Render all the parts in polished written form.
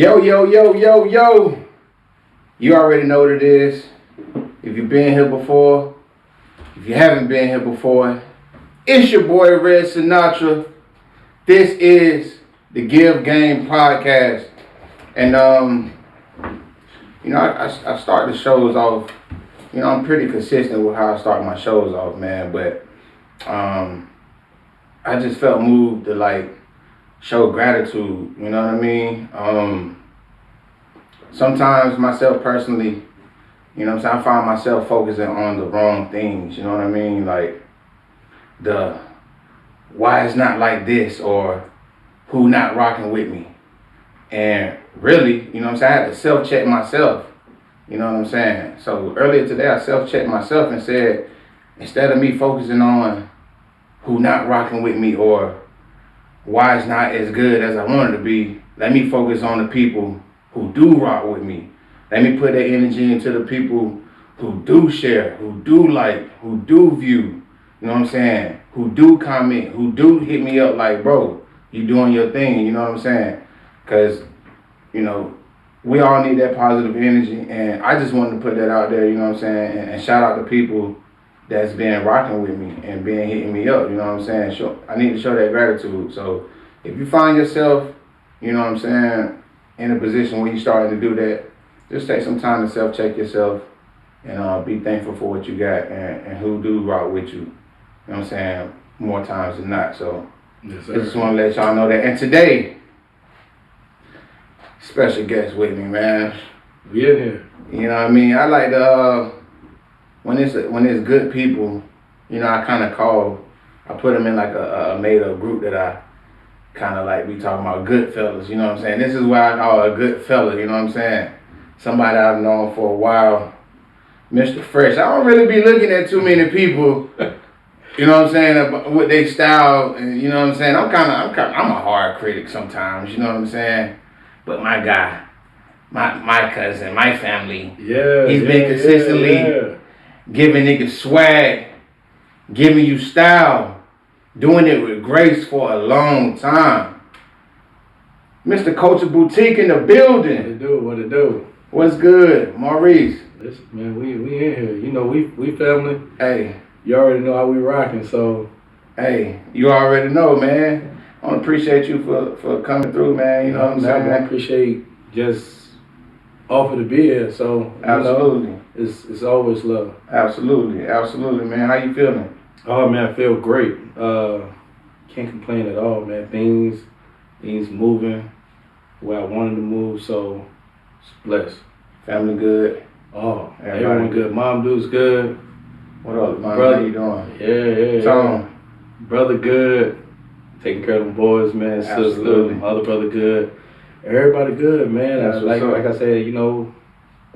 Yo, yo, yo, yo, yo. You already know what it is. If you've been here before, if you haven't been here before, it's your boy Red Sinatra. This is the Give Game Podcast. And, I start the shows off, I'm pretty consistent with how I start my shows off, man. But I just felt moved to, show gratitude, you know what I mean? Sometimes myself personally, I find myself focusing on the wrong things, you know what I mean? Like the why it's not like this or who not rocking with me. And really, I had to self-check myself, you know what I'm saying? So earlier today I self-checked myself and said, instead of me focusing on who not rocking with me or why it's not as good as I want it to be, let me focus on the people who do rock with me. Let me put that energy into the people who do share, who do like, who do view, you know what I'm saying? Who do comment, who do hit me up like, bro, you doing your thing, you know what I'm saying? Because, we all need that positive energy, and I just wanted to put that out there, you know what I'm saying? And shout out to people that's been rocking with me and been hitting me up, you know what I'm saying? I need to show that gratitude. So if you find yourself, you know what I'm saying, in a position where you're starting to do that, just take some time to self-check yourself and be thankful for what you got and who do rock with you, you know what I'm saying, more times than not. So yes, sir. I just want to let y'all know that. And today, special guest with me, man. We in here. You know what I mean? I like to, when it's good people, I kind of I put them in like a made-up group that I kind of like be talking about good fellas, you know what I'm saying? This is why I call a good fella, you know what I'm saying? Somebody I've known for a while, Mr. Fresh. I don't really be looking at too many people, you know what I'm saying, with their style, and you know what I'm saying? I'm a hard critic sometimes, you know what I'm saying? But my guy, my cousin, my family, he's been consistently giving niggas swag, giving you style, doing it with grace for a long time. Mr. Culture Boutique in the building. What it do? What's good, Maurice? Listen, man, we in here. We family. Hey. You already know how we rocking, so. Hey, you already know, man. I want to appreciate you for coming through, man. You know what I'm saying? I appreciate just offer to be here, so. Absolutely. It's always love. Absolutely, man. How you feeling? Oh, man, I feel great. Can't complain at all, man. Things moving where I wanted to move, so it's blessed. Family good? Oh, everyone good. Mom dude's good. What up, Mom? Brother, how you doing? Yeah. Tom? Brother good. Taking care of them boys, man. Absolutely. Sister, other brother good. Everybody good, man. Like I said,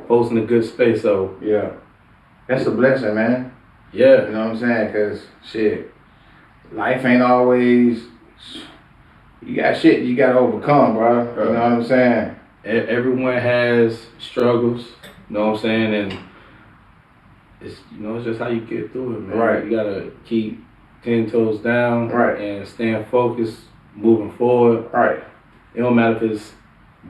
folks in a good space, so. Yeah. That's a blessing, man. Yeah. You know what I'm saying? Because, shit, life ain't always, you got shit you got to overcome, bro. You know what I'm saying? Everyone has struggles, you know what I'm saying? And it's, it's just how you get through it, man. Right. You got to keep 10 toes down. Right. And staying focused, moving forward. Right. It don't matter if it's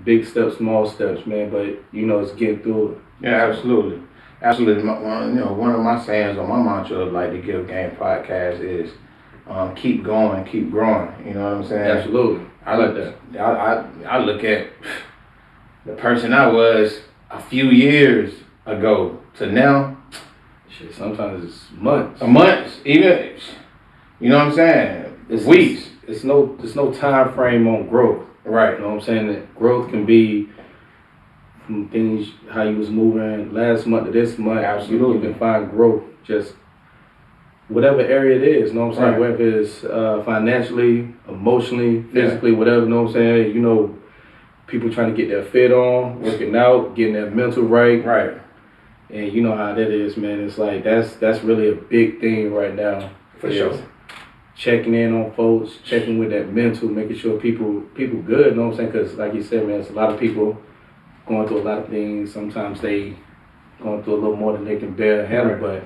big steps, small steps, man, but, it's getting through it. Yeah, absolutely. Absolutely. One of my sayings on my mantra of the Give Game Podcast is keep going, keep growing. You know what I'm saying? Absolutely. I like that. I look at the person I was a few years ago to now. Shit, sometimes it's months. Months, even. You know what I'm saying? It's weeks. There's no time frame on growth. Right. You know what I'm saying? That growth can be from things, how you was moving last month to this month. Absolutely. You can find growth just whatever area it is, you know what I'm saying? Right. Whether it's financially, emotionally, physically, whatever, you know what I'm saying? People trying to get their fit on, working out, getting their mental right. Right. And you know how that is, man. It's like that's really a big thing right now. For sure. Checking in on folks, checking with that mental, making sure people good, you know what I'm saying? Because like you said, man, it's a lot of people going through a lot of things. Sometimes they going through a little more than they can bear handle, but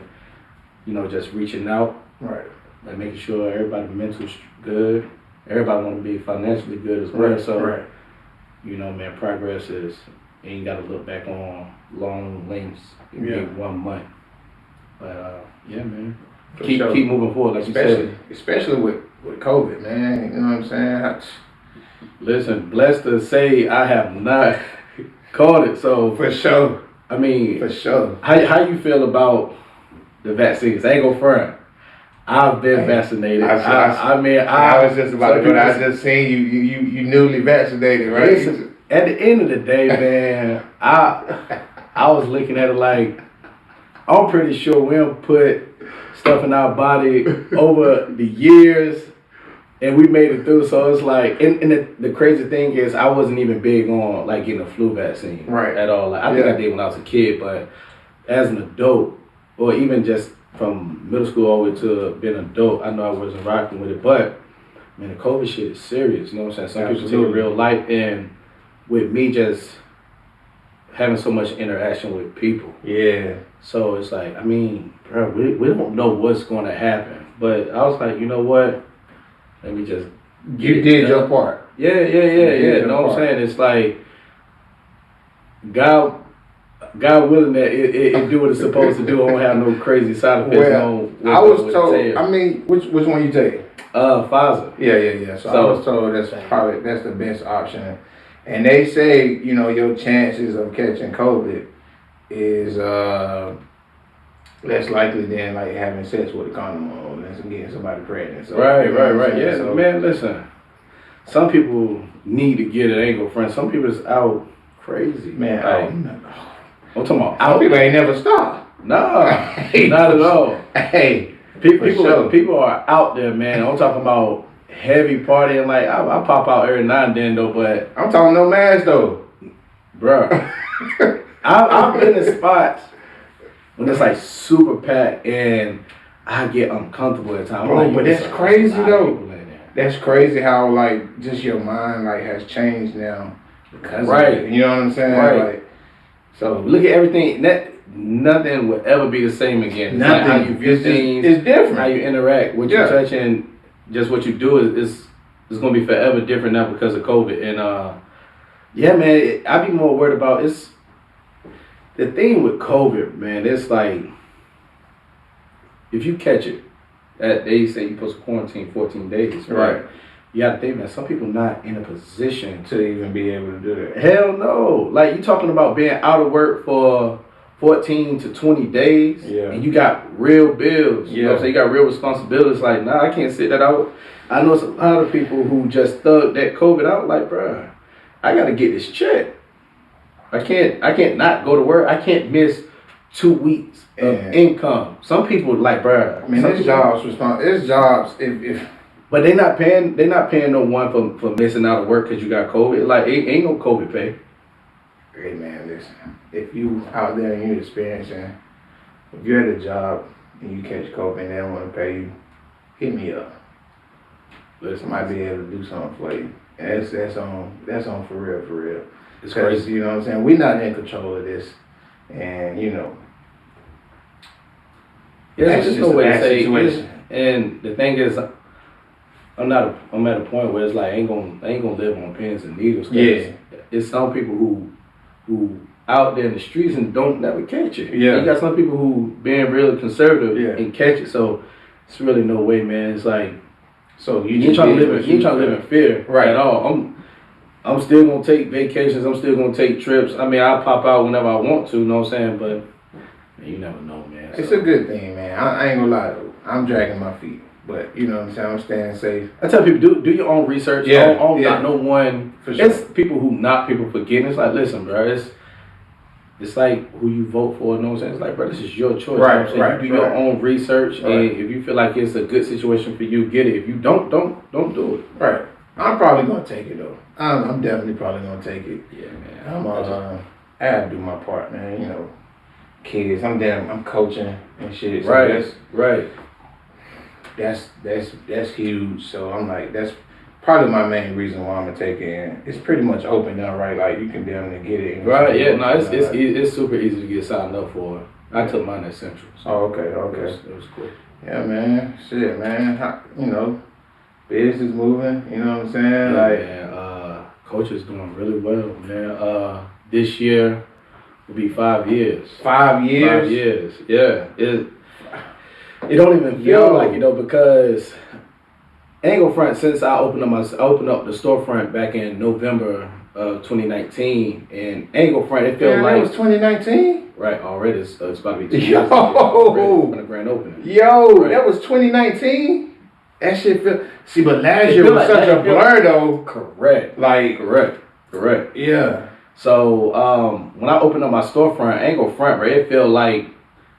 just reaching out, right, and making sure everybody mental's good. Everybody want to be financially good as well. Right. So you know, man, progress is, and you got to look back on long lengths in Yeah. 1 month. But yeah, man, For keep sure. moving forward, like you said. Especially with COVID, man. You know what I'm saying? Listen, blessed to say I have not caught it. So For sure. I mean, For sure. how you feel about the vaccines? I ain't go front. I've been vaccinated. I was just about to go there. I just seen you newly vaccinated, right? Listen, at the end of the day, man, I was looking at it like, I'm pretty sure we don't put stuff in our body over the years, and we made it through. So it's like, and the crazy thing is, I wasn't even big on like getting a flu vaccine, Right, at all. Like, I think I did when I was a kid, but as an adult, or even just from middle school all the way to being an adult, I know I wasn't rocking with it. But man, the COVID shit is serious. You know what I'm saying? Some people take it real light, and with me just having so much interaction with people. Yeah. So it's like, I mean, bro, we don't know what's going to happen. But I was like, you know what? Let me just. You did your part. Yeah. You know what I'm saying? It's like, God willing that it do what it's supposed to do. I don't have no crazy side effects. Well, I was told. I mean, which one you take? Pfizer. Yeah. So I was told that's the best option. And they say, you know, your chances of catching COVID is less likely than like having sex with a condom on and getting somebody pregnant. So, Right. You know what I'm Yeah, saying? So, man, listen. Some people need to get it. Ain't go friend. Some people is out crazy. Man, I'm talking about some out. people ain't never stopped. Nah, not at all. Hey, People are out there, man. I'm talking about heavy partying. Like, I pop out every now and then though, but I'm talking no mask though, bruh. I've been in spots when it's like super packed and I get uncomfortable at times. Bro, like, but that's crazy though. That's crazy how like just your mind like has changed now because of it. You know what I'm saying? Right. Like, so look at everything. Nothing will ever be the same again. It's nothing. Like how you view things. It's different. How you interact, what you touch, and just what you do is going to be forever different now because of COVID. And yeah, man, I be more worried about the thing with COVID, man. It's like if you catch it, they say you're supposed to quarantine 14 days, right? You got to think, man. Some people not in a position to even be able to do that. Hell no. Like, you talking about being out of work for 14 to 20 days, and you got real bills. You know what I'm saying? You got real responsibilities. Like, nah, I can't sit that out. I know some other people who just thugged that COVID out. Like, bruh, I got to get this check. I can't not go to work. I can't miss 2 weeks of income. Some people like, bruh. I mean, it's jobs. It's jobs. If but they not paying no one for missing out of work because you got COVID. Like, ain't no COVID pay. Hey man, listen. If you out there and you experiencing, if you're at a job and you catch COVID and they don't want to pay you, hit me up. Listen, might be able to do something for you. And that's on for real. It's crazy. You know what I'm saying? We're not in control of this, and you know. Yeah, there's no way to say. And the thing is, I'm at a point where it's like I ain't gonna live on pins and needles. Yeah, it's some people who out there in the streets and don't never catch it. Yeah, you got some people who being really conservative and catch it. So it's really no way, man. It's like, so you ain't trying to live in fear at all. I'm still gonna take vacations. I'm still gonna take trips. I mean, I'll pop out whenever I want to. You know what I'm saying? But man, you never know, man. It's a good thing, man. I ain't gonna lie though. I'm dragging my feet. But you know what I'm saying, I'm staying safe. I tell people, do your own research. Not no one. For sure. It's people who knock people for getting. It's like, listen, bro. It's like who you vote for. You know what I'm saying? It's like, bro, this is your choice. Right, you know what I'm saying? You do your own research, and if you feel like it's a good situation for you, get it. If you don't do it. Right. I'm probably gonna take it though. I'm definitely probably gonna take it. Yeah, man. I have to do my part, man. You know, kids. I'm coaching and shit. So right. That's huge. So I'm like, that's probably my main reason why I'm gonna take it. And it's pretty much open now, right? Like you can down and get it. Right. Yeah. No, it's super easy to get signed up for. I took mine at Central. So okay. It was cool. Yeah, man. Shit, man. You know, business moving. You know what I'm saying? Yeah, man. Coach is doing really well, man. This year will be 5 years. 5 years? 5 years, yeah. It don't even feel like because ain't gonna front since I opened up the storefront back in November of 2019, and ain't gonna front. It felt like it was 2019. Right, already it's about to be 2 years. Yo, from the grand opening. That was 2019. That shit feel. See, but last year was such a blur, though. Correct. Like correct. Yeah. So when I opened up my storefront, I ain't gonna front, bro. It felt like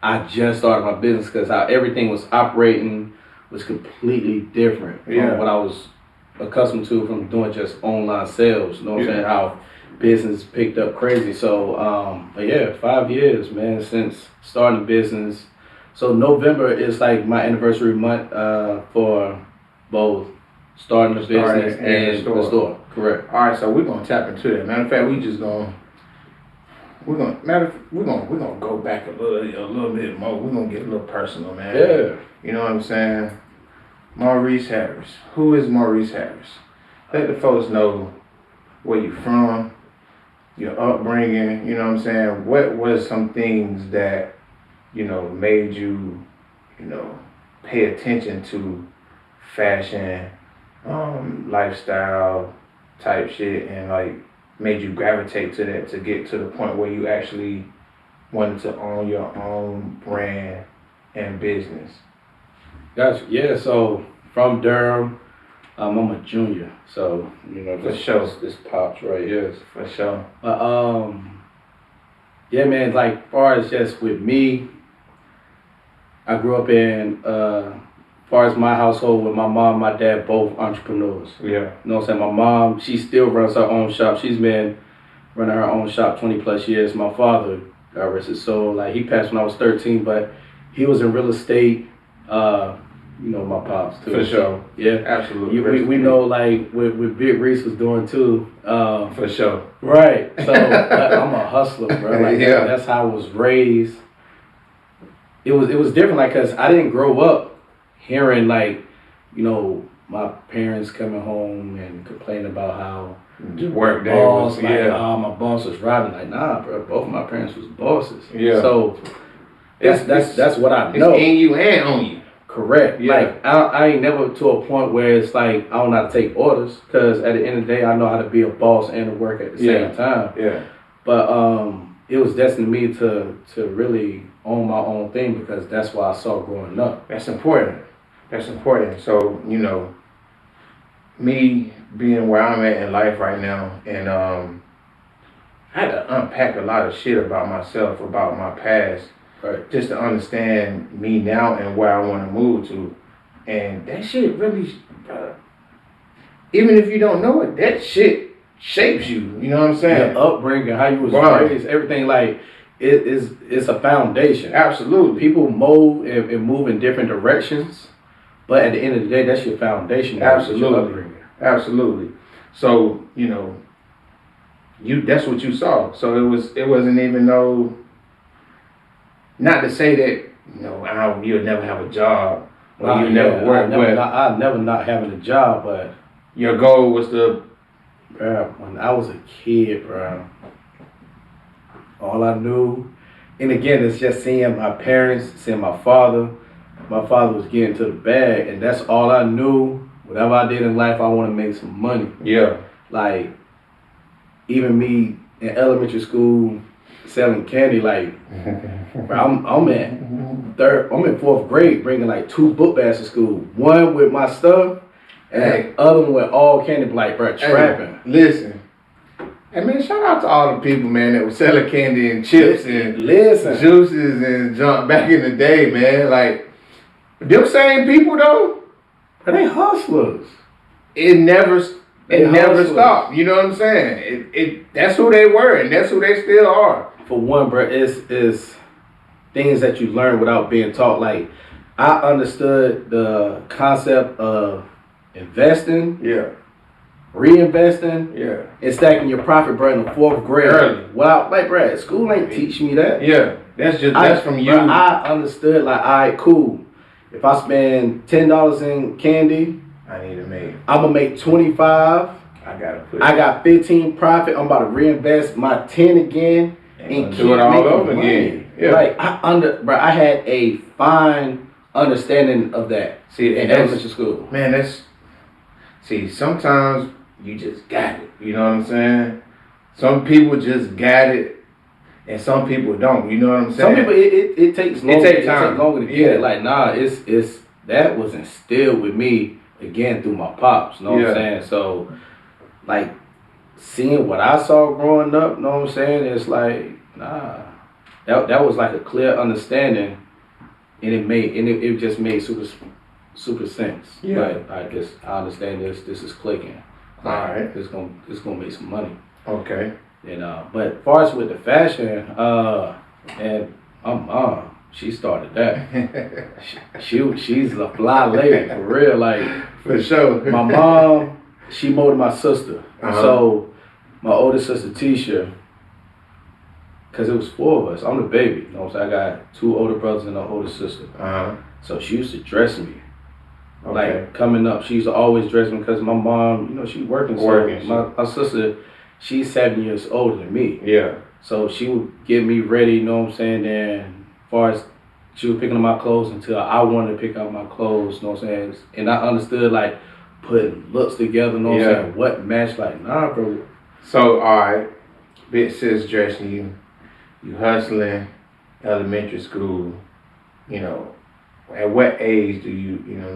I just started my business because how everything was operating was completely different from what I was accustomed to from doing just online sales. You know what I'm saying? How business picked up crazy. So, but yeah, 5 years, man, since starting the business. So November is like my anniversary month for both starting the business and the store. Correct. All right, so we're gonna tap into that. Matter of fact, we're gonna go back a little bit more. We're gonna get a little personal, man. Yeah. You know what I'm saying? Maurice Harris. Who is Maurice Harris? Let the folks know where you from, your upbringing. You know what I'm saying? What was some things that made you, pay attention to fashion, lifestyle type shit, and like made you gravitate to that to get to the point where you actually wanted to own your own brand and business? Gotcha. Yeah, so from Durham, I'm a junior. So, For sure. This pops right here. For sure. Yeah, man, like far as just with me, I grew up in far as my household with my mom, my dad, both entrepreneurs. Yeah. You know what I'm saying? My mom, she still runs her own shop. She's been running her own shop 20 plus years. My father, God rest his soul, like he passed when I was 13, but he was in real estate. My pops too. For sure. Yeah. Absolutely. We know like what Big Reese was doing too. For sure. Right. So I'm a hustler, bro. Like that's how I was raised. It was different, like, cause I didn't grow up hearing like, my parents coming home and complaining about how work day boss, was, my boss was robbing. Like, nah, bro, both of my parents was bosses. Yeah. So that's what I know. It's in you and on you. Correct. Yeah. Like I ain't never to a point where it's like I don't know how to take orders, cause at the end of the day I know how to be a boss and to work at the same time. Yeah. But it was destined to me to really own my own thing because that's what I saw growing up. That's important. So, me being where I'm at in life right now, and I had to unpack a lot of shit about myself, about my past, Right. just to understand me now and where I want to move to. And that shit really, even if you don't know it, that shit shapes you. You know what I'm saying? The upbringing, how you was raised, everything, like it's a foundation. Absolutely. People mold and move in different directions, but at the end of the day, that's your foundation. Absolutely. So that's what you saw. So it wasn't even no. Not to say that you'll never have a job or you never work, I never not having a job, but your goal was to. Bro, when I was a kid, bro, all I knew, and again, it's just seeing my parents, seeing my father. My father was getting to the bag, and that's all I knew. Whatever I did in life, I want to make some money. Yeah. Like, even me in elementary school selling candy, like, bro, I'm in fourth grade, bringing like 2 book bags to school. One with my stuff, and the other one with all candy, like, bro, trapping. Hey, listen. Hey, man, shout out to all the people, man, that were selling candy and chips and juices and junk back in the day, man. Like, them same people, though, But they hustlers. It never stopped. You know what I'm saying? That's who they were, and that's who they still are. For one, bro, it's things that you learn without being taught. Like, I understood the concept of investing, reinvesting, and stacking your profit, bro, in the 4th grade. Early. Well, like, bro, school ain't teach me that. Yeah, that's from you. Bro, I understood, like, all right, cool. If I spend $10 in candy, I need to make. I'm gonna make 25 I got 15 profit. I'm about to reinvest my 10 again and do it all over again. Yeah. Like I had a fine understanding of that. See, in elementary school. Man, sometimes you just got it. You know what I'm saying? Some people just got it, and some people don't. You know what I'm saying? Some people it takes longer. It takes time. It takes longer to get it. Like it's that was instilled with me again through my pops. You know what I'm saying? So, like seeing what I saw growing up. You know what I'm saying? It's like that was like a clear understanding, and it just made super sense. Yeah. Like I guess I understand this. This is clicking. All right. It's gonna make some money. Okay. But as far as with the fashion, and she started that. She's a fly lady for real. Like for sure. My mom, she molded my sister. So my older sister Tisha, because it was 4 of us. I'm the baby. You know what I'm saying? I got 2 older brothers and an older sister. So she used to dress me. Okay. Like coming up, she used to always dress me because my mom, you know, she's working. So my sister, she's 7 years older than me. Yeah. So she would get me ready, you know what I'm saying? Then as far as she was picking up my clothes until I wanted to pick up my clothes, you know what I'm saying? And I understood like putting looks together, you know what I'm saying? What matched, like, nah, bro. So, all right, big sis dressing you hustling, elementary school, you know. At what age do you know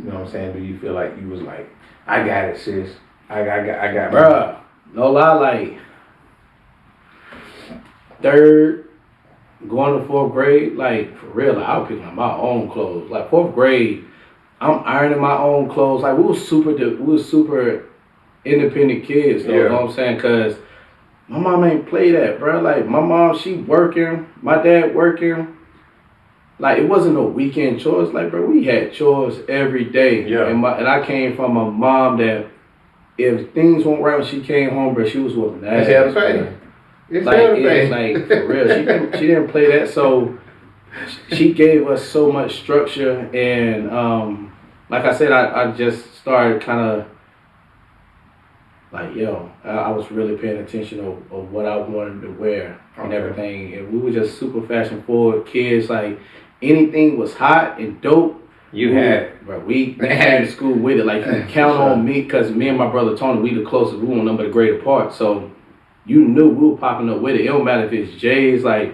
what I'm saying, do you feel like you was like, I got it, sis. I got bruh, no lie, like 3rd, going to 4th grade, like for real, like I was picking up my own clothes. Like 4th grade, I'm ironing my own clothes. Like we was super independent kids, though, you know what I'm saying? Cause my mom ain't play that, bro. Like my mom, she working, my dad working. Like it wasn't no weekend chores. Like bro, we had chores every day. Yeah. And I came from a mom that if things went right when she came home, bro, she was whooping ass. Like for real, she didn't play that. So she gave us so much structure, and like I said, I just started kind of like I was really paying attention of what I wanted to wear and everything, and we were just super fashion forward kids. Like anything was hot and dope. We came to school with it. Like you can count on me because me and my brother Tony, we the closest. We weren't number the grade apart, so you knew we were popping up with it. It don't matter if it's J's. Like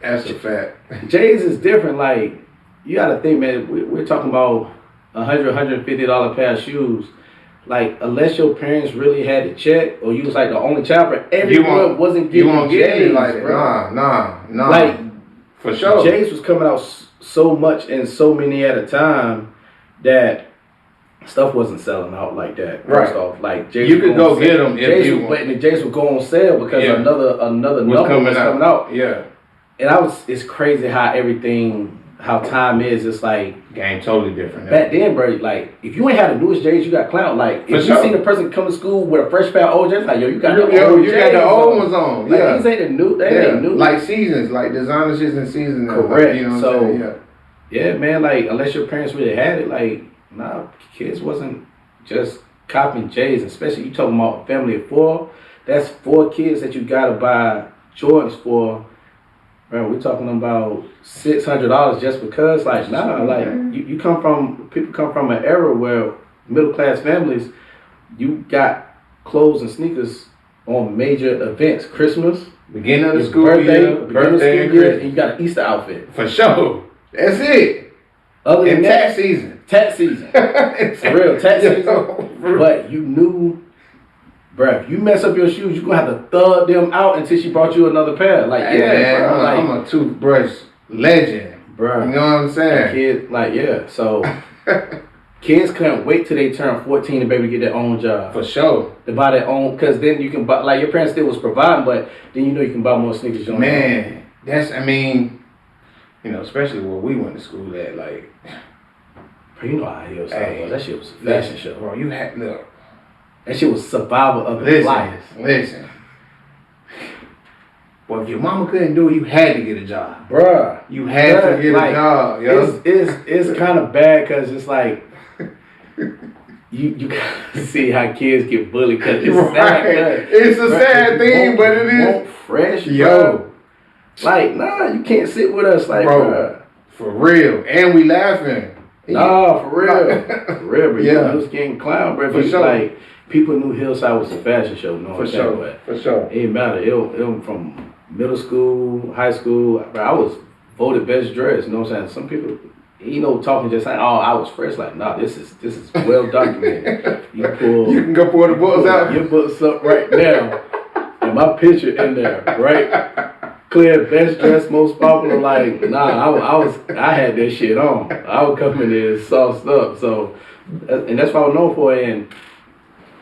that's a fact. J's is different. Like you got to think, man. We're talking about $150 pair of shoes. Like unless your parents really had to check, or you was like the only child, but everyone wasn't getting J's. Like nah. Like for sure, J's was coming out so much and so many at a time that stuff wasn't selling out like that. First off, like J's you could go get them if you want. But the J's would go on sale because another number was coming out. Yeah, and it's crazy how time is. It's like game totally different. Back then, bro, like if you ain't had the newest J's, you got clout. Like if you seen a person come to school with a fresh pair of old J's, like you got the old ones on. Like these ain't the new. They ain't new. Like seasons, like designer shits and seasons. Correct. You know what so I'm saying? yeah, man. Like unless your parents really had it, like nah, kids wasn't just copying J's. Especially you talking about a family of 4. That's 4 kids that you gotta buy Jordans for. Bro, we're talking about $600 just because, like, nah, like people come from an era where middle class families, you got clothes and sneakers on major events, Christmas, beginning of the school birthday, year, and you got an Easter outfit. For sure, that's it. Other than tax season, for real, tax season. But you knew. Bruh, if you mess up your shoes, you're going to have to thug them out until she brought you another pair. Like, bro, I'm a toothbrush legend. Bruh. You know what I'm saying? Kids, so kids couldn't wait till they turn 14 to be able to get their own job. For sure. To buy their own, because then you can buy, like your parents still was providing, but then you can buy more sneakers. Man, especially where we went to school at, like. Bro, you know how I was. That shit was a fashion show. Bro, look. That shit was survival of the flyers. Listen. Well, if your mama couldn't do it, you had to get a job. Bruh. You had to get a job, yo. It's kind of bad because it's like, you gotta see how kids get bullied because it's Right. sad. It's a sad thing, but it Want is. fresh, Yo. bro. Like, nah, you can't sit with us, like, bro. For real. And we laughing. Nah, for real. For real, bro. Yeah. You was getting clown, bro. For sure. Like, people knew Hillside was a fashion show, you know what I'm saying? For But sure. it didn't matter. It from middle school, high school, bro, I was voted best dressed, you know what I'm saying? Some people, talking just like, oh, I was fresh. Like, nah, this is well documented. You can go pull the books out. Your books up right now. And my picture in there, right? Clear, best dressed, most popular. Like, nah, I had that shit on. I would come in there sauced up. So, and that's what I was known for. And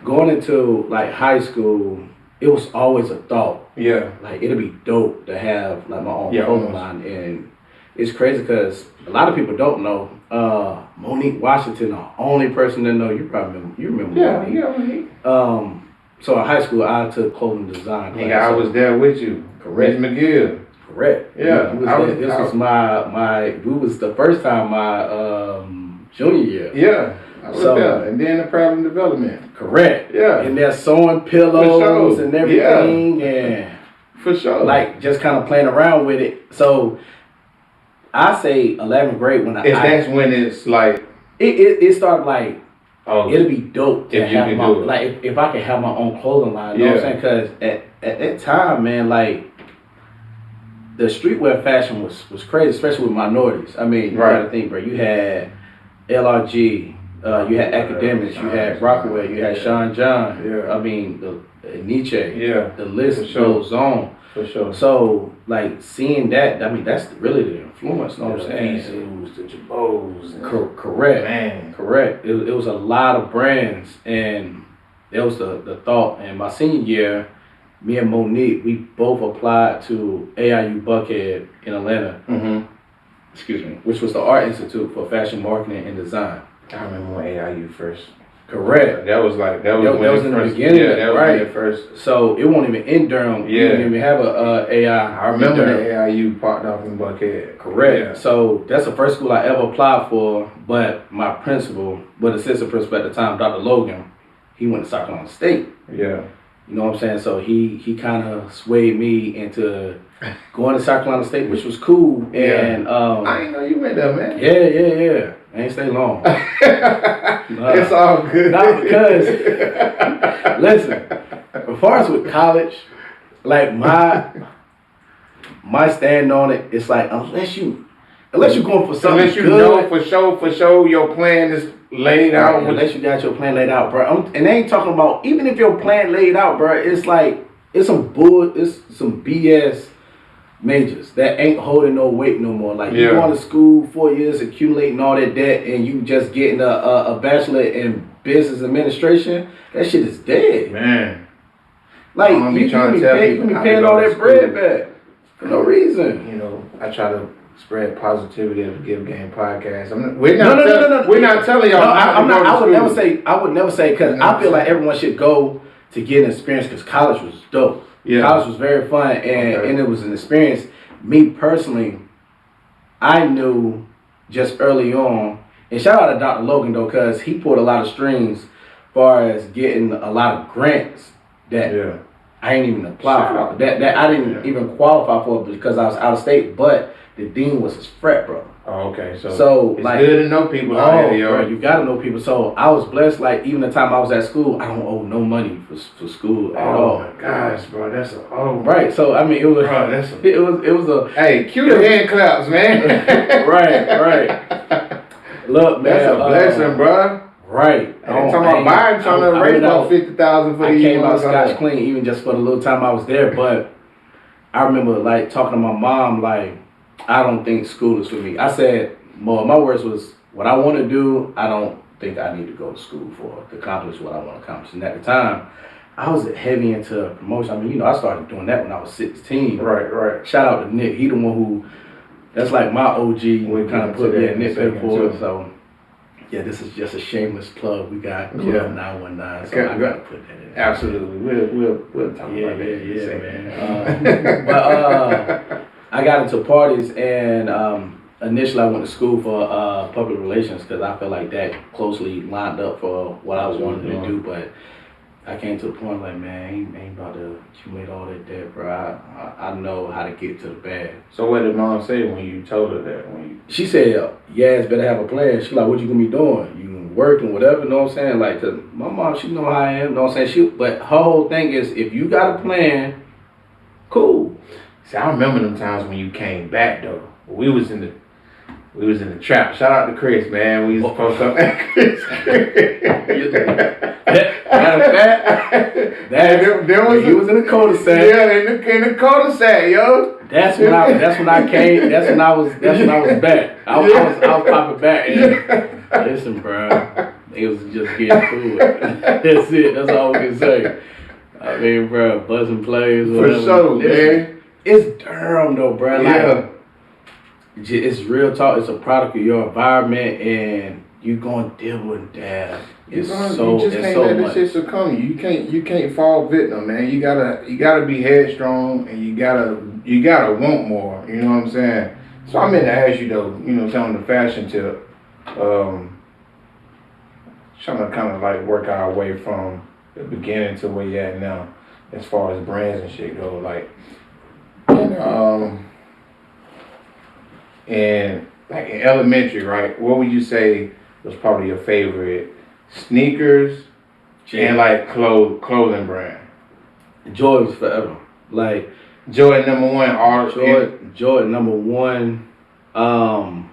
going into like high school, it was always a thought. Yeah. Like, it'd be dope to have like my own clothing line. And it's crazy because a lot of people don't know. Monique Washington, the only person that know. You remember Monique. Yeah. So in high school, I took clothing design class. Yeah, I was there with you. Correct. Miss McGill. Correct. Yeah. This was we was the first time my junior year. Yeah. I was there. And then the problem development. Correct. Yeah. And they're sewing pillows and everything. And for sure. Like just kind of playing around with it. So I say 11th grade when that's when it's like it started like, oh, it'll be dope to have my, do it. like if I could have my own clothing line, you know what I'm saying? Because at that time, man, like the streetwear fashion was crazy, especially with minorities. I mean, you gotta think, bro. You had LRG, you had Academics, you had Rockaway, you had Sean John. Yeah. I mean, Nietzsche. Yeah. The list goes on. For sure. So, like seeing that, I mean, that's really the influence. You know what I'm saying? The Jabos. Correct. Man. Correct. It was a lot of brands, and that was the thought. And my senior year, me and Monique, we both applied to AIU Buckhead in Atlanta. Mm-hmm. Excuse me, which was the Art Institute for Fashion Marketing and Design. I remember when AIU first. Correct. That was in the beginning. Yeah, that was right. when it first. So it wasn't even in Durham. Yeah. We didn't even have a AI. I remember the AIU popped off in Buckhead. Correct. Yeah. So that's the first school I ever applied for. But my principal, assistant principal at the time, Dr. Logan, he went to South Carolina State. Yeah. You know what I'm saying? So he kind of swayed me into going to South Carolina State, which was cool. And I didn't know you went there, man. Yeah. I ain't stay long. It's all good. Not because, listen, as far as with college, like my stand on it, it's like unless you're going for something unless you good, know for sure your plan is laid out. Unless you got your plan laid out, bro. And they ain't talking about, even if your plan laid out, bro, it's like, it's some BS majors that ain't holding no weight no more. Like, you going to school 4 years, accumulating all that debt, and you just getting a bachelor in business administration, that shit is dead. Man. Like, you be paying all that bread back for no reason. You know, I try to spread positivity of the Give Game podcast. We're not telling y'all. I would never say, because I feel like everyone should go to get an experience, because college was dope. Yeah. College was very fun, and it was an experience. Me personally, I knew just early on, and shout out to Dr. Logan though, because he pulled a lot of strings as far as getting a lot of grants that I ain't even apply for. That I didn't even qualify for because I was out of state, but the dean was his frat brother. Oh, okay. So it's like, good to know people out here, yo. Bro, you gotta know people. So I was blessed. Like, even the time I was at school, I don't owe no money for school at all. Oh my gosh, bro, that's right. So I mean, it was. Bro, it was a. Hey, cue the hand claps, man. right. Look, man, that's a blessing, bro. Right. I'm talking about Biden trying to raise about 50,000 for I came out scotch clean, even just for the little time I was there. But I remember like talking to my mom, like, I don't think school is for me. I said, my words was, what I want to do, I don't think I need to go to school for to accomplish what I want to accomplish. And at the time, I was heavy into promotion. I mean, I started doing that when I was 16. Right. Shout out to Nick. He the one who, that's like my OG. We kind of put Nick for. So, yeah, this is just a shameless plug. We got Club 919. So I got to put that in. Absolutely. We'll talk about that. Yeah, man. But I got into parties, and initially I went to school for public relations because I felt like that closely lined up for what I wanted to do. But I came to the point like, man, ain't about to accumulate all that debt, bro. I know how to get to the bag. So what did mom say when you told her that? She said, yeah, it's better have a plan. She like, what you gonna be doing? You gonna work and whatever, you know what I'm saying? Like, cause my mom, she know how I am, you know what I'm saying? But her whole thing is, if you got a plan, cool. See, I remember them times when you came back though. We was in the trap. Shout out to Chris, man. We used to post up at Chris. Matter of fact, he was in the cul-de-sac. Yeah, in the cul-de-sac, yo. That's when I came. That's when I was back. I was popping back. And listen, bro, it was just getting cool. That's it. That's all we can say. I mean, bro, buzzing plays. For sure, man. It's Durham though, bro. Like, it's real talk. It's a product of your environment, and you going dibble and dab. You just can't let this shit succumb you. You can't fall victim, man. You gotta be headstrong, and you gotta want more. You know what I'm saying? So I meant to ask you though. You know, telling the fashion tip. Trying to kind of like work our way from the beginning to where you're at now, as far as brands and shit go. Like, and like in elementary, right? What would you say was probably your favorite sneakers and like clothing brand? Jordan's forever. Like Jordan #1. Jordan #1.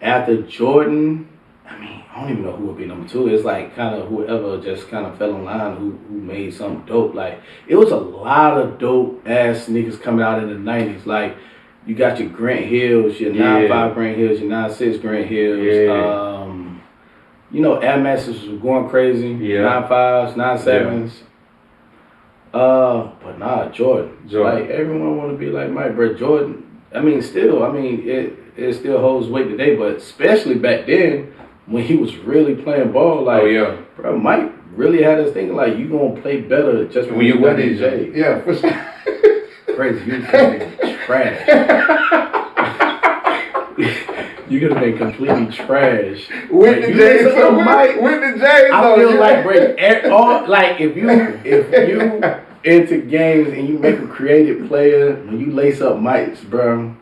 After Jordan, I mean, I don't even know who would be #2. It's like kind of whoever just kind of fell in line who made something dope. Like it was a lot of dope ass sneakers coming out in the 90s. Like you got your Grant Hills, your 9.5 Grant Hills, your 9.6 Grant Hills. Yeah. You know, Air Maxes was going crazy. Yeah. 9.5s, 9.7s. But nah, Jordan. Like everyone want to be like Mike, bro. Jordan. It still holds weight today, but especially back then when he was really playing ball. Like, bro, Mike really had us thinking like you gonna play better just when you got these J's. Yeah, for sure. Crazy, you could have been trash. You could have been completely trash. With the J's, with the J's. I feel like, bro, like if you into games and you make a creative player, when you lace up mics, bro,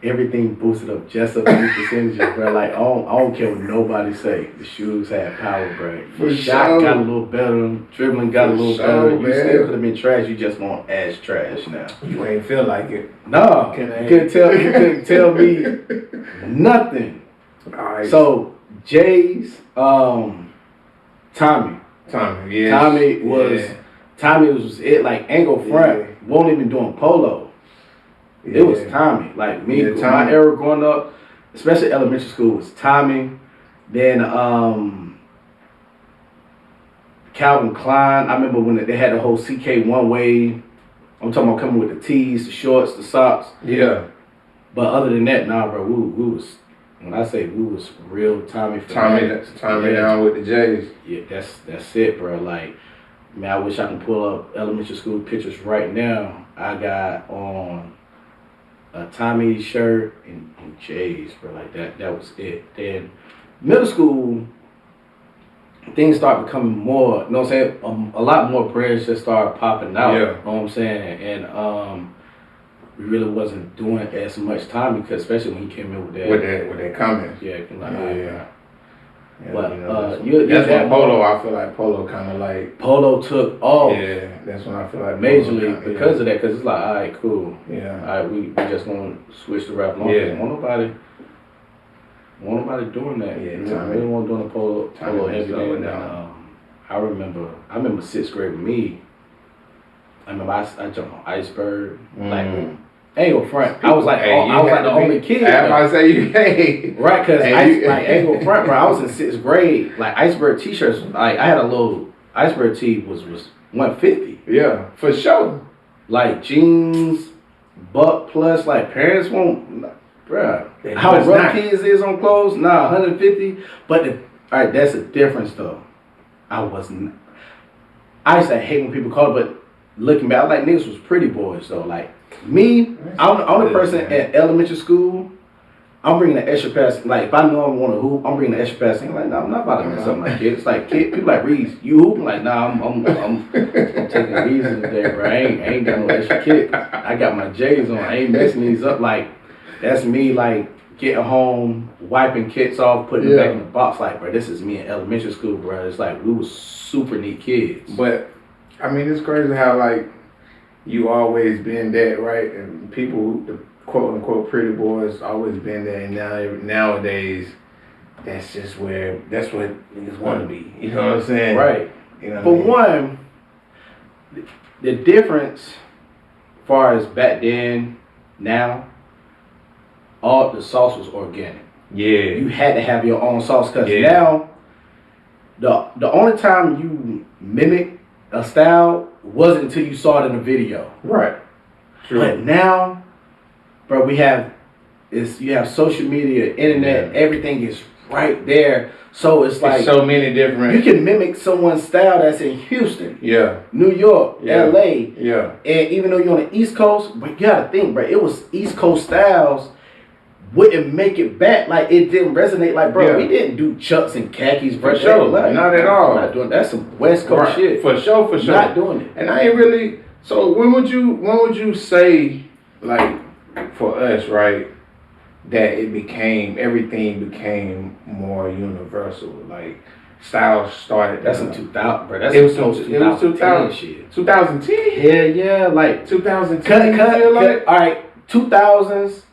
everything boosted up just a few percentages, bro. Like I don't care what nobody say. The shoes had power, bro. Your shot got a little better, dribbling got a little better. You still could have been trash. You just want ass trash now. You ain't feel like it. No, you couldn't tell me nothing. Right. So Jay's Tommy. Tommy was it, like angle front, won't even doing polo. It was Tommy. Like me, my era growing up, especially elementary school, was Tommy. Then Calvin Klein. I remember when they had the whole CK1 wave. I'm talking about coming with the tees, the shorts, the socks. Yeah. But other than that, nah, bro, we was, when I say we was real Tommy. Tommy down with the J's. Yeah, that's it, bro. Like, man, I wish I can pull up elementary school pictures right now. I got on a Tommy shirt and J's, bro. Like that was it. Then middle school, things start becoming more, you know what I'm saying? A lot more brands just started popping out. Yeah. You know what I'm saying? And we really wasn't doing as much Tommy, because especially when he came in with that comments. Yeah, Yeah, but that's when Polo. I feel like Polo kind of like Polo took off. Yeah, that's when I feel like majorly because of that. Because it's like, all right, cool. Yeah. All right, we just gonna switch the rap along. Yeah. Won't nobody doing that. Yeah, we don't want doing a polo heavy thing. I remember sixth grade with me. I remember I jumped on Iceberg. Like, ain't go front. I was like the only kid. I say you can't. Right, because ain't go front, bro. I was in sixth grade. Like Iceberg t-shirts. Like I had a little Iceberg tee was $150. Yeah, for sure. Like jeans, buck plus. Like parents won't, bro. How rough kids is on clothes? Nah, $150. But all right, that's a difference though. I used to hate when people called, but looking back, like niggas was pretty boys though. Like Me, I'm the only good, person man. at elementary school. I'm bringing the extra pass. Like, if I know I want to hoop, I'm bringing the extra pass. I'm like, no, I'm not about to mess up my kid. It's like, people like, Reese, you hooping? Like, nah, I'm taking it easy today, bro. I ain't got no extra kicks. I got my J's on. I ain't messing these up. Like, that's me, like, getting home, wiping kits off, putting them back in the box. Like, bro, this is me in elementary school, bro. It's like, we was super neat kids. But, I mean, it's crazy how, like, you always been that, right? And people, the quote unquote pretty boys, always been there. And nowadays, that's what niggas want to be. You know what I'm saying? Right. You know For what I mean? one, the difference, as far as back then, now, all the sauce was organic. Yeah. You had to have your own sauce because Yeah. now, the only time you mimic a style wasn't until you saw it in a video. Right. True. But now, bro, you have social media, internet, everything is right there. So it's like so many different. you can mimic someone's style that's in Houston, Yeah. New York, LA. Yeah. And even though you're on the East Coast, but you gotta think, bro, it was East Coast styles wouldn't make it back. Like, it didn't resonate. Like, bro, we didn't do chucks and khakis, bro. For sure. Like, Not at all. Not doing that's some West Coast shit. For sure. Not doing it. And I ain't really. So when would you say, like, for us, right, that everything became more universal? Like, styles started. That's in 2000, bro. That's it was 2010 shit. 2010. Yeah, yeah, like 2010. Cut. All right, 2000s.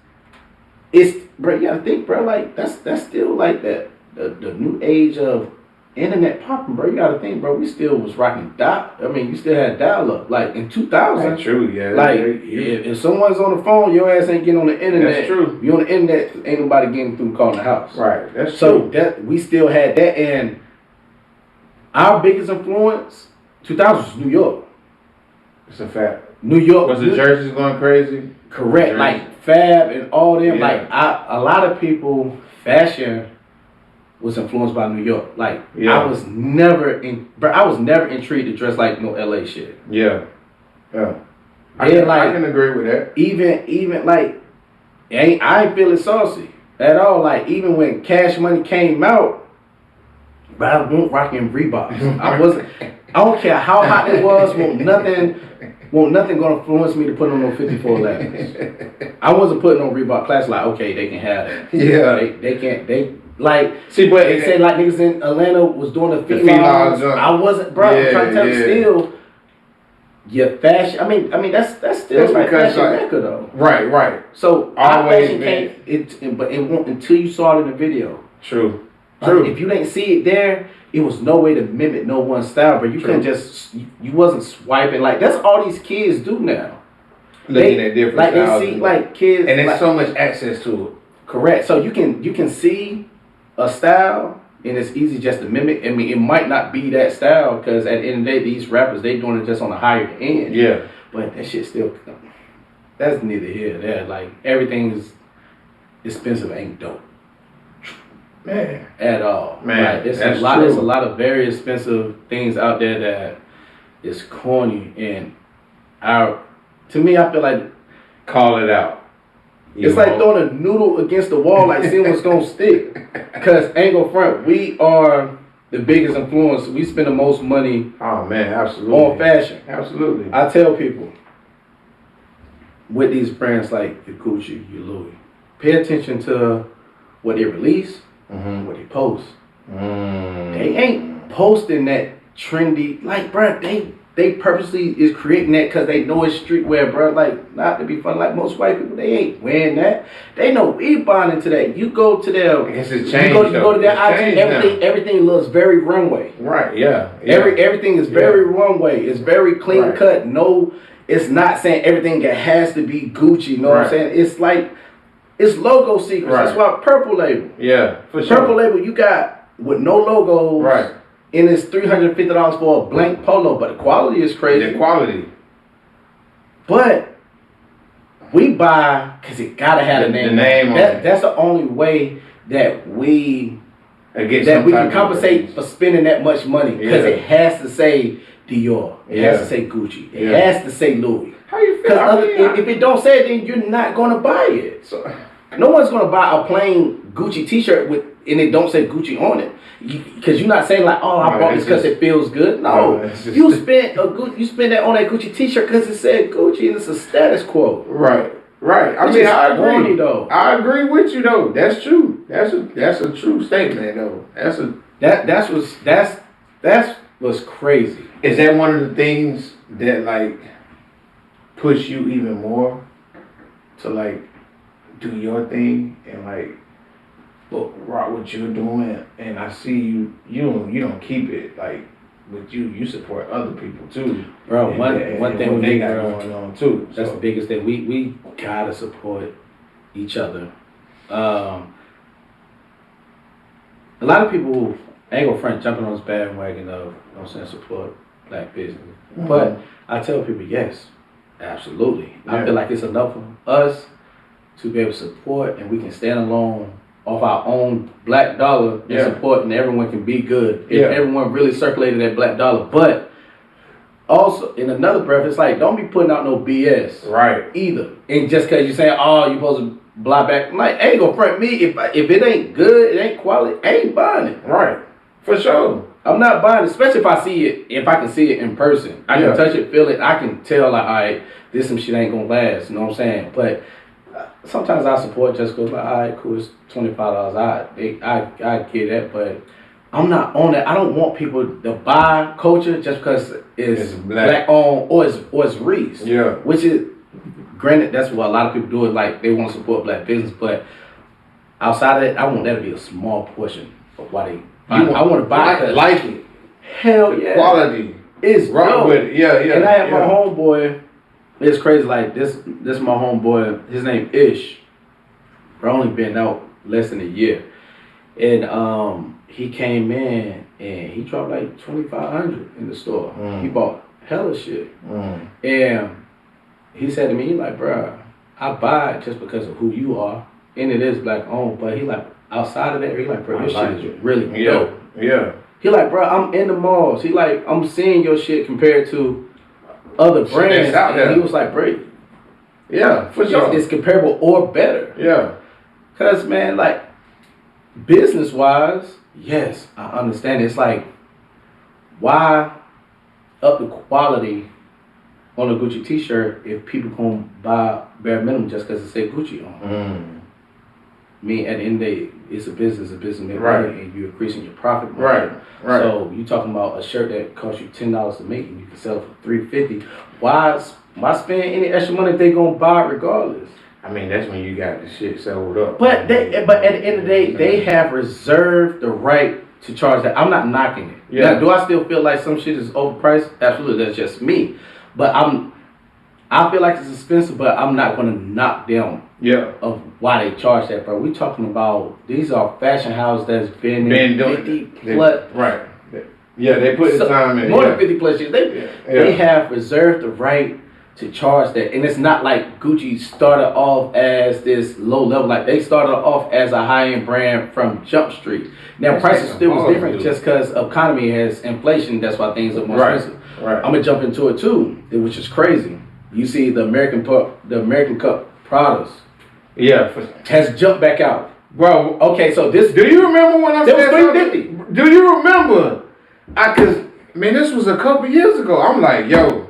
It's, bro. You gotta think, bro. Like, that's still like that the new age of internet popping, bro. You gotta think, bro. We still was rocking you still had dial up. Like in 2000. That's true. Yeah. Like if someone's on the phone, your ass ain't getting on the internet. That's true. If you on the internet, ain't nobody getting through calling the house. Right. That's true. So that we still had that, and our biggest influence, 2000s, was New York. It's a fact. New York Was the jerseys going crazy? Correct, Jersey. like Fab and all them. Yeah. Like a lot of people, fashion was influenced by New York. Like I was never intrigued to dress like no LA shit. Yeah. I can agree with that. Even like, I ain't feeling saucy at all. Like even when Cash Money came out, but I wasn't rocking Reeboks. I don't care how hot it was. Won't nothing gonna influence me to put on no 54 11s. I wasn't putting on Reebok Classic. Like, okay, they can have it. Yeah. They can't. They like. See, but they said like niggas in Atlanta was doing the felines. I wasn't, bro. I'm trying to tell you, still. Your fashion. I mean that's still that's like because fashion record though. Right. So always fashion came. But it won't until you saw it in the video. True. If you didn't see it there, it was no way to mimic no one style, but you couldn't just, you wasn't swiping. Like, that's all these kids do now. Looking at different like styles. they see, like, kids. And there's like, so much access to it. Correct. So you can see a style, and it's easy just to mimic. I mean, it might not be that style, because at the end of the day, these rappers, they doing it just on a higher end. Yeah. But that shit still, that's neither here nor there. Like, everything is expensive, ain't dope. Man. At all. Man, like, there's a lot of very expensive things out there that is corny, and to me, I feel like call it out. It's like throwing a noodle against the wall, like seeing what's gonna stick. Cause ain't gonna front, we are the biggest influence. We spend the most money. Oh man, absolutely. On fashion. Absolutely. I tell people with these brands like your Gucci, your Louis, pay attention to what they release. What they post. They ain't posting that trendy, like, bruh, they purposely is creating that because they know it's streetwear, bruh. Like, not to be funny, like most white people, they ain't wearing that. They know we buying into that. You go to their, you go to their IG, everything looks very runway. Right, yeah. Everything is very runway. It's very clean cut. No, it's not saying everything has to be Gucci. You know what I'm saying? It's like, it's logo secrets. That's why Purple Label. Yeah, for sure. Purple Label, you got with no logos. Right. And it's $350 for a blank polo, but the quality is crazy. The quality. But we buy because it gotta have the name on it. That's the only way that we can compensate for spending that much money, because it has to say Dior. It Yeah. has to say Gucci. It Yeah. has to say Louis. How you feel? Because if it don't say it, then you're not gonna buy it. So, No one's gonna buy a plain Gucci T-shirt and it don't say Gucci on it. Because you're not saying like, oh, I bought this because it feels good. No, you spent that on that Gucci T-shirt because it said Gucci and it's a status quo. right. I mean, I agree. Corny, though. I agree with you though. That's true. That's a true statement though. That's what's crazy. Is that one of the things that like push you even more to like do your thing and like rock what you're doing? And I see you don't keep it like with you support other people too, bro. And one thing they got going on too. That's the biggest thing. We gotta support each other. A lot of people ain't gonna front jumping on this bandwagon of, you know what I'm saying, support black business. Mm-hmm. But I tell people, yes, absolutely. Yeah. I feel like it's enough of us to be able to support, and we can stand alone off our own black dollar and support, and everyone can be good if everyone really circulated that black dollar. But also, in another breath, it's like, don't be putting out no BS. Right. Either. And just because you're saying, oh, you're supposed to blah back, I'm like, ain't gonna front me. If it ain't good, it ain't quality, I ain't buying it. Right. For sure. I'm not buying it, especially if I can see it in person. I can touch it, feel it, I can tell, like, all right, this some shit ain't gonna last, you know what I'm saying? But sometimes I support just because, like, all right, cool, it's $25. I get that, but I'm not on that. I don't want people to buy culture just because it's black owned or it's Reese. Yeah. Which is, granted, that's what a lot of people do, is like they want to support black business, but outside of that, I want that to be a small portion of why they buy it. I want to buy it. Like it. Hell yeah. Quality. It's right with it. Yeah. And I have my homeboy. It's crazy. Like this my homeboy. His name Ish. We're only been out less than a year, and he came in and he dropped like $2,500 in the store. He bought hella shit, and he said to me, he like, bruh, I buy it just because of who you are, and it is black owned. But he like, outside of that, he like, bro, your shit is really dope. Yeah. He like, bro, I'm in the malls. He like, I'm seeing your shit compared to other brands. Out there. And he was like, bro, yeah, for sure. It's comparable or better. Yeah. Cause man, like, business wise, yes, I understand. It's like, why up the quality on a Gucci T-shirt if people gonna buy bare minimum just because it say Gucci on? I mean, at the end of the day, it's a business make money, and you're increasing your profit margin. Right. So you talking about a shirt that costs you $10 to make, and you can sell it for $3.50. Why spend any extra money if they gonna buy it regardless? I mean, that's when you got the shit sold up. But at the end of the day, they have reserved the right to charge that. I'm not knocking it. Yeah. Now, do I still feel like some shit is overpriced? Absolutely, that's just me. But I feel like it's expensive, but I'm not gonna knock them of why they charge that, bro. We talking about, these are fashion houses that's been in 50 plus. Right. Yeah, they put the time in. More than 50 plus years. They have reserved the right to charge that. And it's not like Gucci started off as this low level. Like, they started off as a high-end brand from Jump Street. Now, prices still was different just because economy has inflation. That's why things are more expensive. Right. I'm going to jump into it, too, which is crazy. You see the American Cup products has jumped back out. Bro, okay, so this... Do you remember when I said $350? Do you remember? This was a couple years ago. I'm like, yo...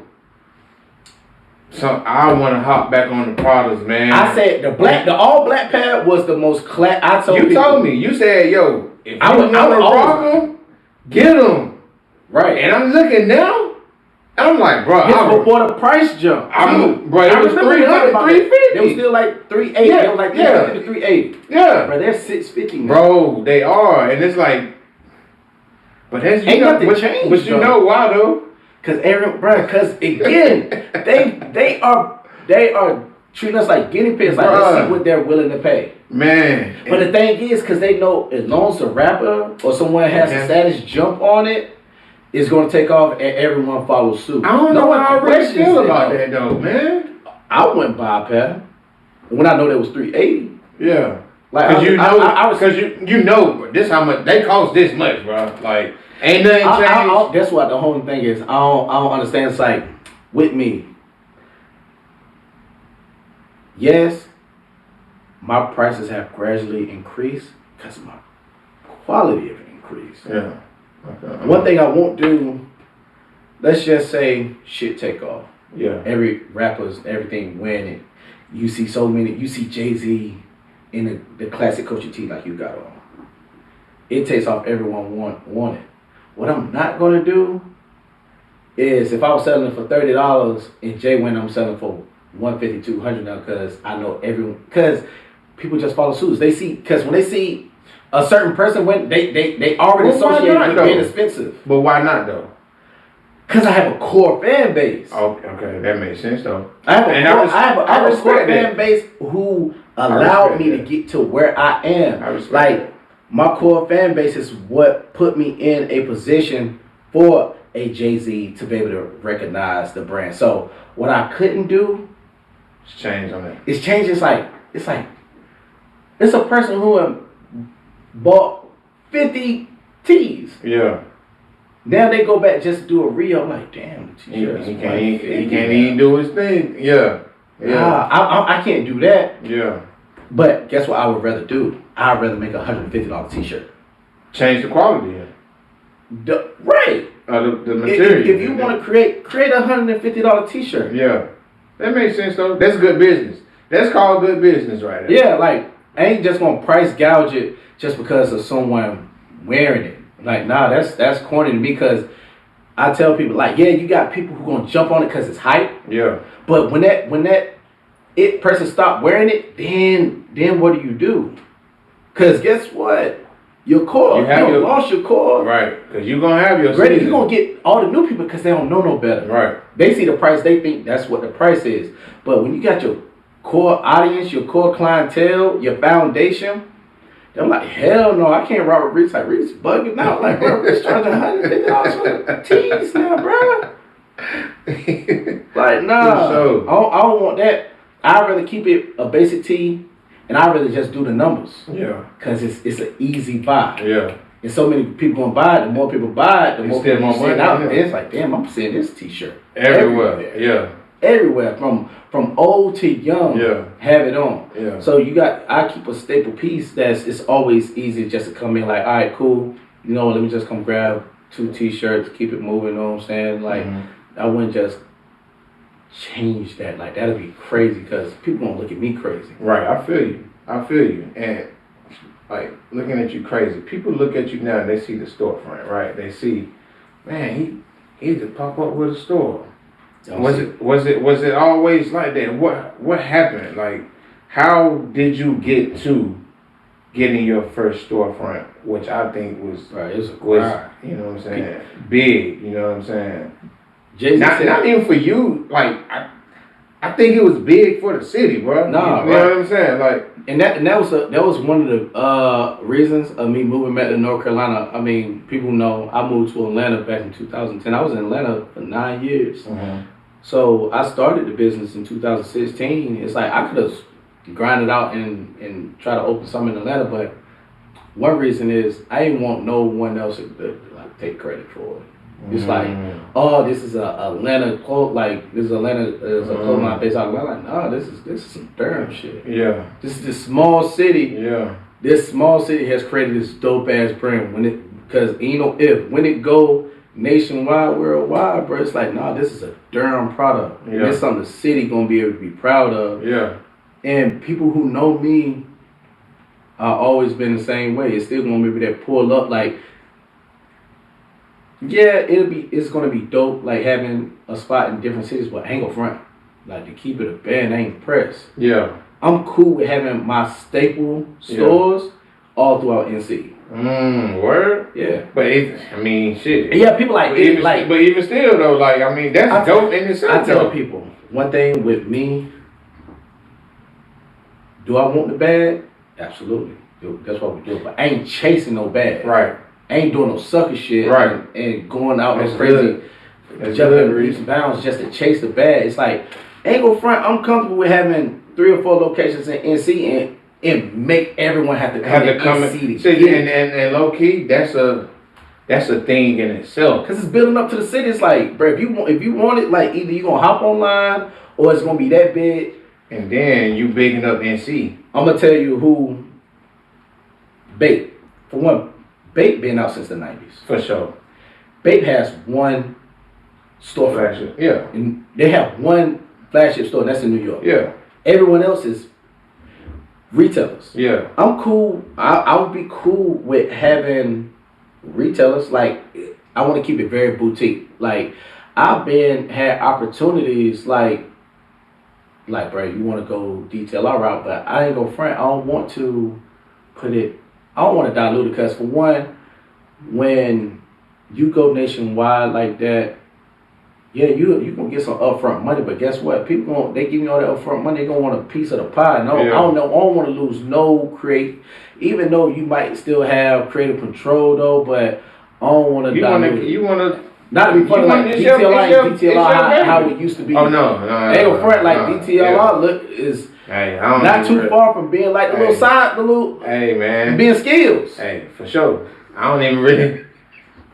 So I want to hop back on the products, man. I said the all black pad was the most I told you. Told me. You said, yo, if I want to rock them, get them. Right. And I'm looking now. I'm like, bro. It's before the price jump. Bro, it was 300, 350. It was still like 380. Yeah, it was like 350 to 380. Yeah. Bro, they're 650 now. Bro, they are. And it's like, but that's ain't nothing changed. But you know why though? Because again, they are treating us like guinea pigs. Like, let's see what they're willing to pay. Man. But the thing is, because they know as long as a rapper or someone has a status jump on it, it's going to take off and everyone follows suit. I don't know how I really feel about that though, man. I wouldn't buy a pair when I know that was $380. Yeah. Like, Cause you know this how much they cost this much, bro. Like ain't nothing changed. That's what the whole thing is. I don't understand. It's like with me. Yes, my prices have gradually increased because my quality have increased. Yeah. Okay. One thing I won't do. Let's just say shit take off. Yeah. Every rapper's everything winning. You see so many. You see Jay-Z in the classic Coach T like you got on. It takes off. Everyone want it. What I'm not gonna do is if I was selling it for $30 and Jay win, I'm selling for $150, $200 now because I know everyone. Because people just follow suits. They see because when they see a certain person win, they already associate it with being expensive. But why not though? Because I have a core fan base. Okay, that makes sense though. I have a core fan base who allowed me to get to where I am. Like my core fan base is what put me in a position for a Jay-Z to be able to recognize the brand. So what I couldn't do is change on that. It's change. It's like it's a person who bought 50 tees. Yeah. Now they go back just to do a reel. I'm like, damn, he can't even do his thing. Yeah. I can't do that. Yeah. But guess what I would rather do? I'd rather make a $150 t-shirt. Change the quality. Right. The material. If you want to create a $150 t-shirt. Yeah. That makes sense though. That's good business. That's called good business right there. Yeah, like I ain't just gonna price gouge it just because of someone wearing it. Like, nah, that's corny to me because I tell people like, yeah, you got people who gonna jump on it because it's hype. Yeah. But when that person stop wearing it, then what do? Because guess what? Your core, you lost your core. Right. Because you're gonna have your season. You're gonna get all the new people because they don't know no better. Right. They see the price, they think that's what the price is. But when you got your core audience, your core clientele, your foundation. I'm like, hell no, I can't rock with Reese. Like, Reese bugging out. Like, bro, Reese charging $150 for tees now, bro. Like, nah, I don't want that. I'd rather keep it a basic tee, and I'd rather just do the numbers. Yeah. Because it's an easy buy. Yeah. And so many people gonna buy it. The more people buy it, the more people send out. Yeah. It's like, damn, I'm seeing this t-shirt everywhere. Yeah. Everywhere, from old to young, have it on. Yeah. So I keep a staple piece it's always easy just to come in like, all right, cool. You know, let me just come grab 2 t-shirts, keep it moving. You know what I'm saying? Like, I wouldn't just change that. Like, that'd be crazy because people gonna look at me crazy. Right. I feel you. And like looking at you crazy. People look at you now and they see the storefront, right? They see, man, he just pop up with a store. Was it always like that? What happened? Like, how did you get to getting your first storefront, which I think was you know what I'm saying, big. You know what I'm saying? Not even for you. Like I think it was big for the city, bro. Nah, you know what I'm saying? Like, and that was one of the reasons of me moving back to North Carolina. I mean, people know I moved to Atlanta back in 2010. I was in Atlanta for 9 years. Mm-hmm. So I started the business in 2016. It's like I could have grinded out and try to open something in Atlanta, but one reason is I didn't want no one else to like take credit for it. It's like, oh, this is a Atlanta quote, like this is Atlanta is a clothing line based out of Atlanta. Like, nah, this is some Durham shit. Yeah. This is this small city. Yeah. This small city has created this dope ass brand because you know when it go nationwide, worldwide, bro, it's like, nah, this is a Durham product. Yeah. It's something the city gonna be able to be proud of. Yeah. And people who know me, I've always been the same way. It's still gonna be that pull up, like, yeah, it's gonna be dope, like having a spot in different cities, but I ain't gonna front. Like, to keep it a band, I ain't pressed. Yeah. I'm cool with having my staple stores all throughout NC. Word? Yeah. But shit. Yeah, people like it. But even still though, like, I mean, that's dope in itself. I tell people, one thing with me, do I want the bag? Absolutely. That's what we do. But I ain't chasing no bag. Right. I ain't doing no sucker shit. Right. And going out and crazy. Jumping leaps and bounds just to chase the bag. It's like, ain't go front. I'm comfortable with having 3 or 4 locations in NC, and and make everyone have to come and see it. See, and low key, that's a thing in itself. Cause it's building up to the city. It's like, bro, if you want it, like either you gonna hop online or it's gonna be that big. And then you bigging up NC. I'm gonna tell you who. Bape. For one, Bape been out since the 90s. For sure. Bape has one storefront. Yeah. And they have one flagship store, and that's in New York. Yeah. Everyone else is retailers. Yeah. I'm cool. I would be cool with having retailers. Like, I want to keep it very boutique. Like, I've had opportunities like, bro, you want to go detail our route, but I ain't go front. I don't want to dilute it, because for one, when you go nationwide like that, yeah, you gonna get some upfront money, but guess what? People they give you all that upfront money, they gonna want a piece of the pie. No, yeah. I don't want to lose no even though you might still have creative control though, but I don't want to dilute. You want to. Not to be funny, like DTLR, how it used to be. Oh no, ain't no front like DTLR look is not too far from being like the little. Hey man, being skills. Hey, for sure. I don't even really.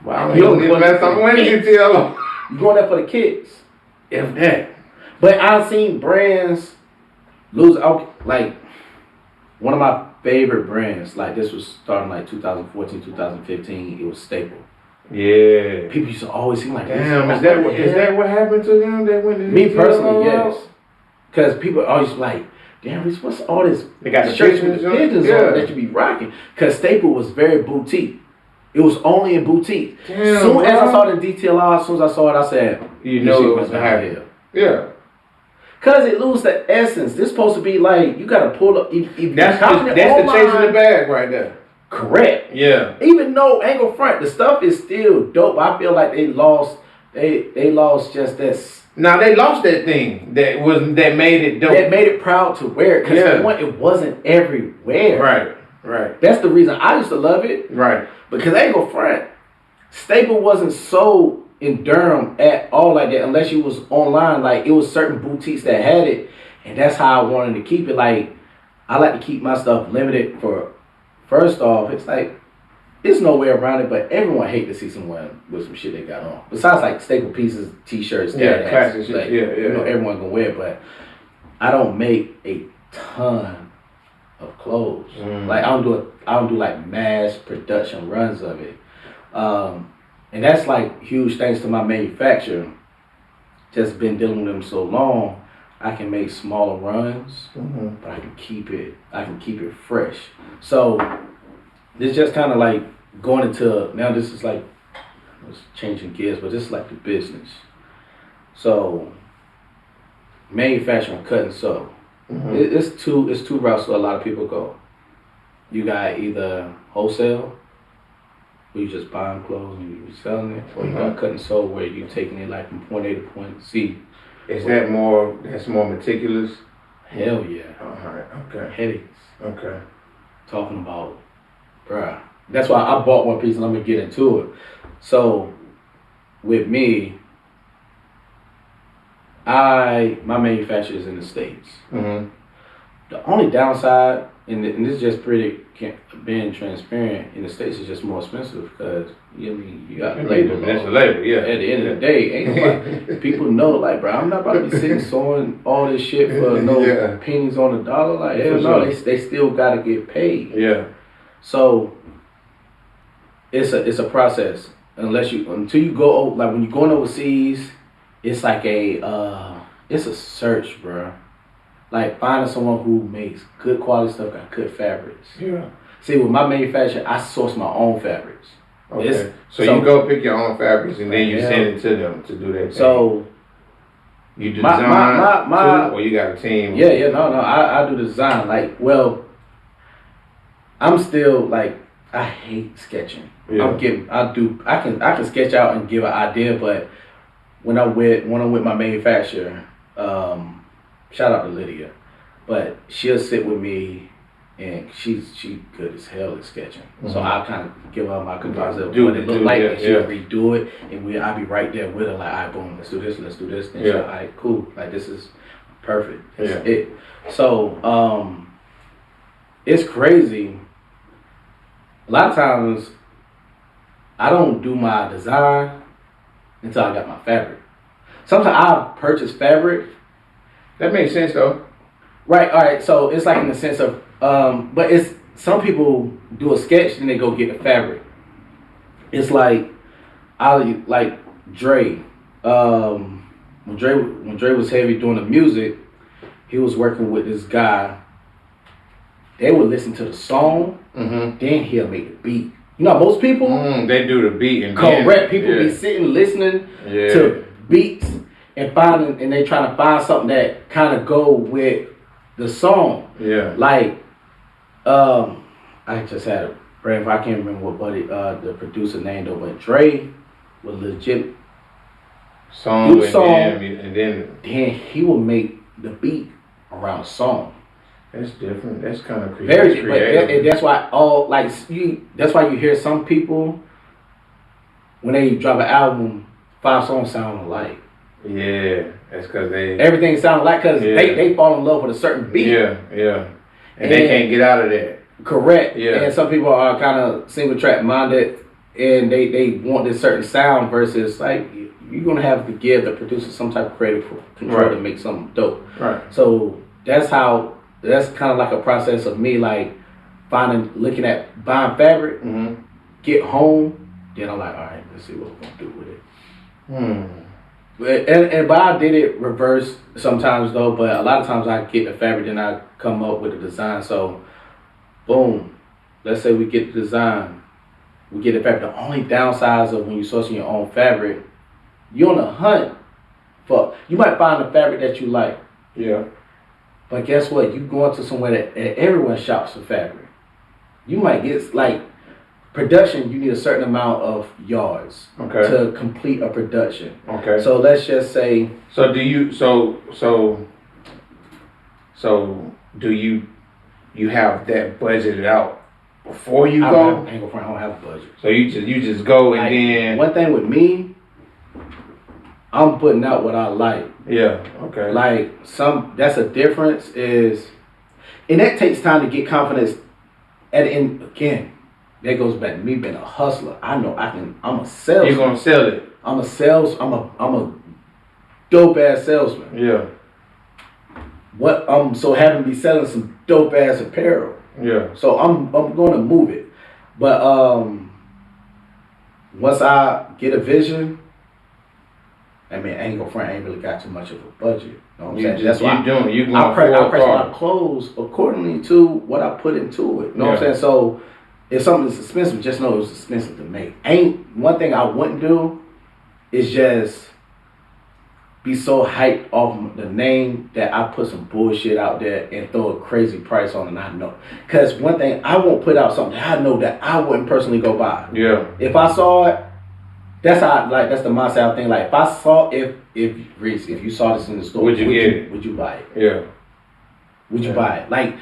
Well, I don't even last time I went to DTLR. You going there for the kids, if that. But I've seen brands lose out. Like one of my favorite brands, like this was starting like 2014, 2015. It was Staple. Yeah. People used to always seem like, damn, is that what happened to them? They went to me personally, yes. Because people always like, damn, what's all this? They got the shirts with the pigeons on that you be rocking. Because Staple was very boutique. It was only in boutique. Damn, soon as I saw the DTLR, as soon as I saw it, I said, you know it was gonna happen. Yeah. Because it loses the essence. This supposed to be like, you got to pull up. That's the chasing the bag right there. Correct. Yeah. Even though angle front, the stuff is still dope. I feel like they lost just this. Now they lost that thing that made it dope. That made it proud to wear it. Because it wasn't everywhere. Right. That's the reason I used to love it. Right. Because angle front, Staple wasn't sold in Durham at all like that unless you was online. Like it was certain boutiques that had it, and that's how I wanted to keep it. Like I like to keep my stuff limited for. First off, it's like, there's no way around it, but everyone hate to see someone with some shit they got on. Besides like staple pieces, t-shirts, classic shit. Like, you know, everyone can wear it, but I don't make a ton of clothes. Like I don't do like mass production runs of it. And that's like huge thanks to my manufacturer. Just been dealing with them so long, I can make smaller runs, but I can keep it fresh. So this just kind of like going into, now this is like, it's changing gears, but this is like the business. So manufacturing, cut and sew. It's two routes that a lot of people go. You got either wholesale, where you just buying clothes and you selling it, or you got cut and sew where you taking it like from point A to point C. Is that more meticulous? Hell yeah. Alright, okay. Headaches. Okay. Talking about, bruh. That's why I bought one piece and I'm gonna get into it. So, with me, my manufacturer is in the States. The only downside, and this is just being transparent, in the States is just more expensive because you got labor. That's the labor, yeah. At the end of the day, ain't nobody, people know, like, bro, I'm not about to be sitting sewing all this shit for no pennies on the dollar. Like, hell no, they still got to get paid. Yeah. So it's a process. Until you go, like when you're going overseas, it's like it's a search, bro. Like finding someone who makes good quality stuff, got good fabrics. Yeah. See, with my manufacturer, I source my own fabrics. Okay. So you go pick your own fabrics and then you send it to them to do that thing. So you design too, or you got a team? Yeah, no, I do the design. Like, well, I'm still like, I hate sketching. Yeah. I can sketch out and give an idea, but when I'm with my manufacturer, shout out to Lydia, but she'll sit with me and she good as hell at sketching. So I kind of give her my composite of what it look like, and she'll redo it, and I'll be right there with her, like, all right, boom, let's do this, and she'll, all right, cool, like this is perfect. That's it. So it's crazy. A lot of times, I don't do my design until I got my fabric. Sometimes I'll purchase fabric. That makes sense though. Right, all right. So it's like in the sense of, but it's some people do a sketch and they go get the fabric. It's like like Dre. When Dre was heavy doing the music, he was working with this guy. They would listen to the song, then he'll make the beat. You know, most people they do the beat and correct. People be sitting listening to beats and finding, and they trying to find something that kind of go with the song. Yeah. Like, I just had a brain. I can't remember what buddy the producer named though, but Dre was legit. Song and then he will make the beat around a song. That's different. That's kind of Very, creative. but that's why that's why you hear some people when they drop an album, 5 songs sound alike. Yeah, that's because everything sounds alike because they fall in love with a certain beat. Yeah, and they can't get out of that. Correct. Yeah, and some people are kind of single track minded, and they want this certain sound versus like. You're gonna have to give the producer some type of creative control to make something dope. Right. So that's kind of like a process of me like looking at buying fabric, get home, then I'm like, all right, let's see what we're gonna do with it. But I did it reverse sometimes though. But a lot of times I get the fabric, then I come up with a design. So, boom, let's say we get the design, we get the fabric. The only downsides of when you're sourcing your own fabric. You're on a hunt for. You might find a fabric that you like. Yeah. But guess what? You go into somewhere that everyone shops for fabric. You might get like production. You need a certain amount of yards to complete a production. Okay. So let's just say. So do you? So do you have that budgeted out before you go? I don't have a budget. So you just go and then. One thing with me. I'm putting out what I like. Yeah, okay. Like that's a difference and that takes time to get confidence at the end. Again, that goes back to me being a hustler. I know I'm a salesman. You're gonna sell it. I'm a dope ass salesman. Yeah. What I'm so happy to be selling some dope ass apparel. Yeah. So I'm gonna move it. But once I get a vision, I mean, I ain't gonna front. I ain't really got too much of a budget. You know what I'm saying? That's why I price my clothes accordingly to what I put into it. You know what I'm saying? So if something is expensive, just know it's expensive to make. One thing I wouldn't do is just be so hyped off the name that I put some bullshit out there and throw a crazy price on it. And I know, because one thing I won't put out something that I know that I wouldn't personally go buy. Yeah. If I saw it. That's the mindset thing. Like if I saw if Reese, if you saw this in the store, would you get it? Would you buy it? Yeah. Would you buy it? Like,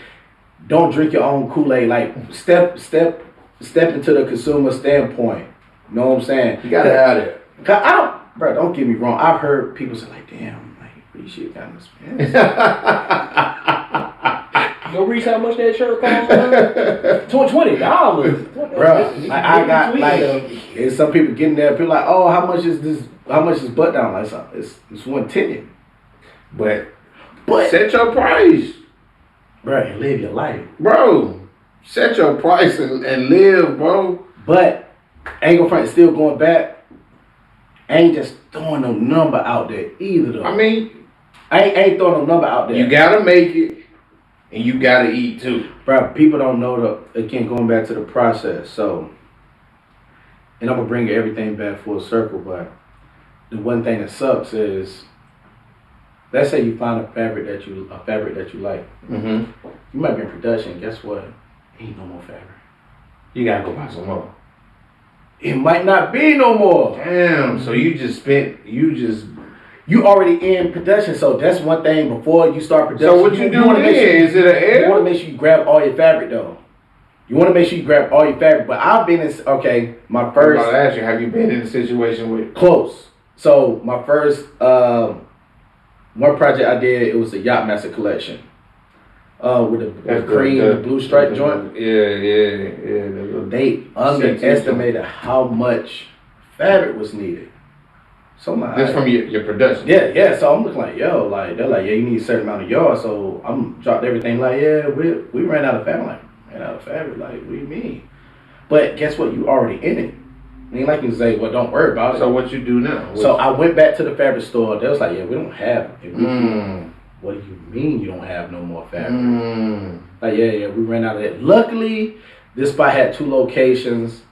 don't drink your own Kool-Aid. Like step into the consumer standpoint. You know what I'm saying? You gotta have it. Bro, don't get me wrong. I've heard people say like, damn, like Reese shit kind of expensive. Go reach how much that shirt costs, $20. Bro, like I got like, and some people getting there. People like, oh, how much is this? How much is butt down? Like it's $110. But set your price, bro, and live your life, bro. Set your price and live, bro. But ain't gonna front. Still going back. I ain't just throwing no number out there either though. I mean, I ain't throwing no number out there. You gotta make it. And you gotta eat too. Bro, people don't know again, going back to the process. So, and I'm gonna bring everything back full circle, but the one thing that sucks is, let's say you find a fabric that you like. You might be in production, guess what? Ain't no more fabric. You gotta go buy some more. It might not be no more. Damn, so you already in production, so that's one thing before you start production. So what you do then? Is it an air? You want to make sure you grab all your fabric though. You want to make sure you grab all your fabric. But I've been in, my first. I'm about to ask you, have you been in a situation with? Close. So my first, one project I did, it was the Yacht Master collection. With the cream, the blue stripe joint. Yeah. They underestimated how much fabric was needed. So that's from your production. Yeah. So I'm looking like, yo, like they're like, yeah, you need a certain amount of yards. So I'm dropped everything like, yeah, we ran out of fabric. Like, ran out of fabric. Like, what do you mean? But guess what? You already in it. I mean, like you say, well, don't worry about it. So what you do now? So I went back to the fabric store. They was like, yeah, we don't have it. What do you mean you don't have no more fabric? Like, yeah, we ran out of it. Luckily, this spot had 2 locations.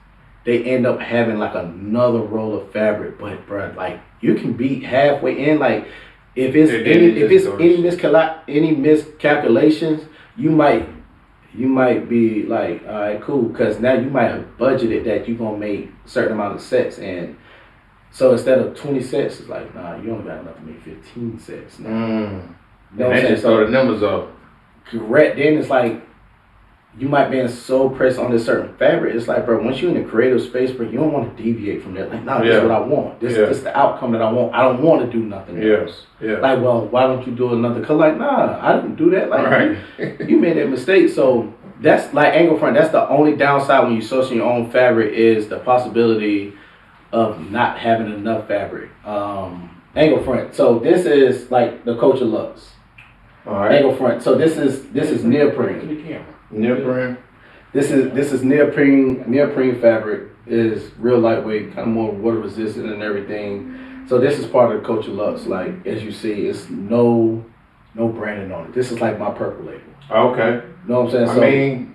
They end up having like another roll of fabric, but bro, like you can be halfway in. Like if it's any miscalculations, you might be like, all right, cool, because now you might have budgeted that you're gonna make a certain amount of sets, and so instead of 20 sets, it's like, nah, you only got enough to make 15 sets now. You know what I'm saying? So the numbers up. Correct. Then it's like you might be so pressed on this certain fabric. It's like, bro, once you're in a creative space, bro, you don't want to deviate from that. Like, no, this is what I want. This is the outcome that I want. I don't want to do nothing else. Like, well, why don't you do another color? Like, nah, I didn't do that. Like, you made that mistake. So that's like angle front. That's the only downside when you sourcing your own fabric is the possibility of not having enough fabric. Angle front. So this is like the Culture Lux. All right. Angle front. So this is neoprene. Neoprene. This is neoprene fabric. Is real lightweight, kind of more water resistant and everything. So this is part of the Culture Lux. Like as you see, it's no branding on it. This is like my purple label. Okay. You know what I'm saying?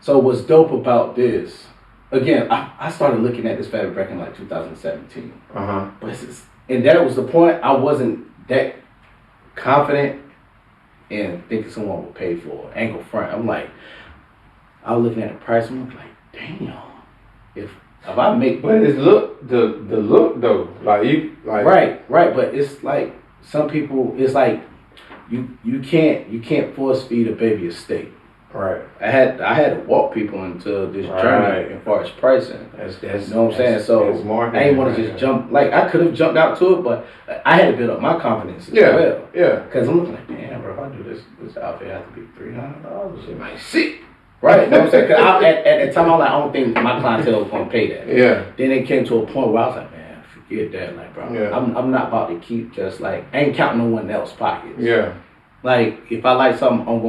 So what's dope about this? Again, I started looking at this fabric back in like 2017. But and that was the point. I wasn't that confident in thinking someone would pay for angle front. I'm like, I was looking at the price. I'm like, damn. If I make, but it's the look though. Like you like right. But it's like some people. It's like you can't force feed a baby a steak. Right. I had to walk people into this journey as far as pricing. That's you know what I'm saying? So I ain't want to just jump. Like I could have jumped out to it, but I had to build up my confidence as well. Yeah. Because I'm looking like, damn, bro, if I do this outfit has to be $300. Shit might sick. Right. You know what I'm saying? Because at the time, I don't think my clientele was gonna pay that. Yeah. Then it came to a point where I was like, man, forget that, like, bro. Yeah. I'm not about to keep just like I ain't counting no one else's pockets. Yeah. Like if I like something, I'm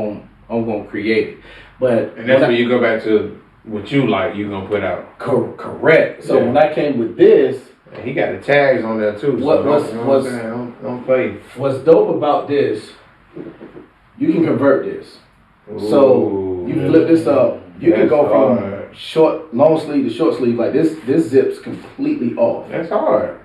gonna create it. But and that's when you go back to what you like, you gonna put out. Correct. So when I came with this, and he got the tags on there too. Don't play. What's dope about this? You can convert this. Ooh, so you flip this up. You can go from long sleeve to short sleeve. Like this zips completely off. That's hard.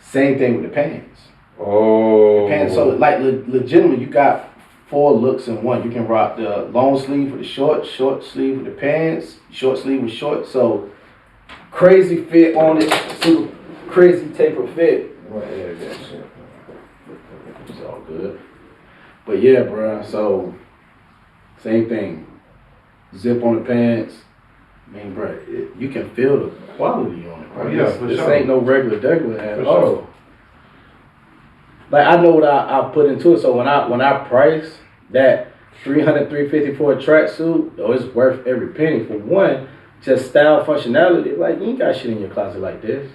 Same thing with the pants. Oh. The pants. So like legitimately, you got 4 looks in one. You can rock the long sleeve with the short sleeve with the pants, short sleeve with short. So crazy fit on it, super crazy taper fit. It's all good. But yeah, bro. So same thing. Zip on the pants. I mean, bro, you can feel the quality on it, bro. This ain't no regular at all. Sure. Like I know what I put into it. So when I price that $300-$350 for a tracksuit, though it's worth every penny. For one, just style functionality. Like you ain't got shit in your closet like this.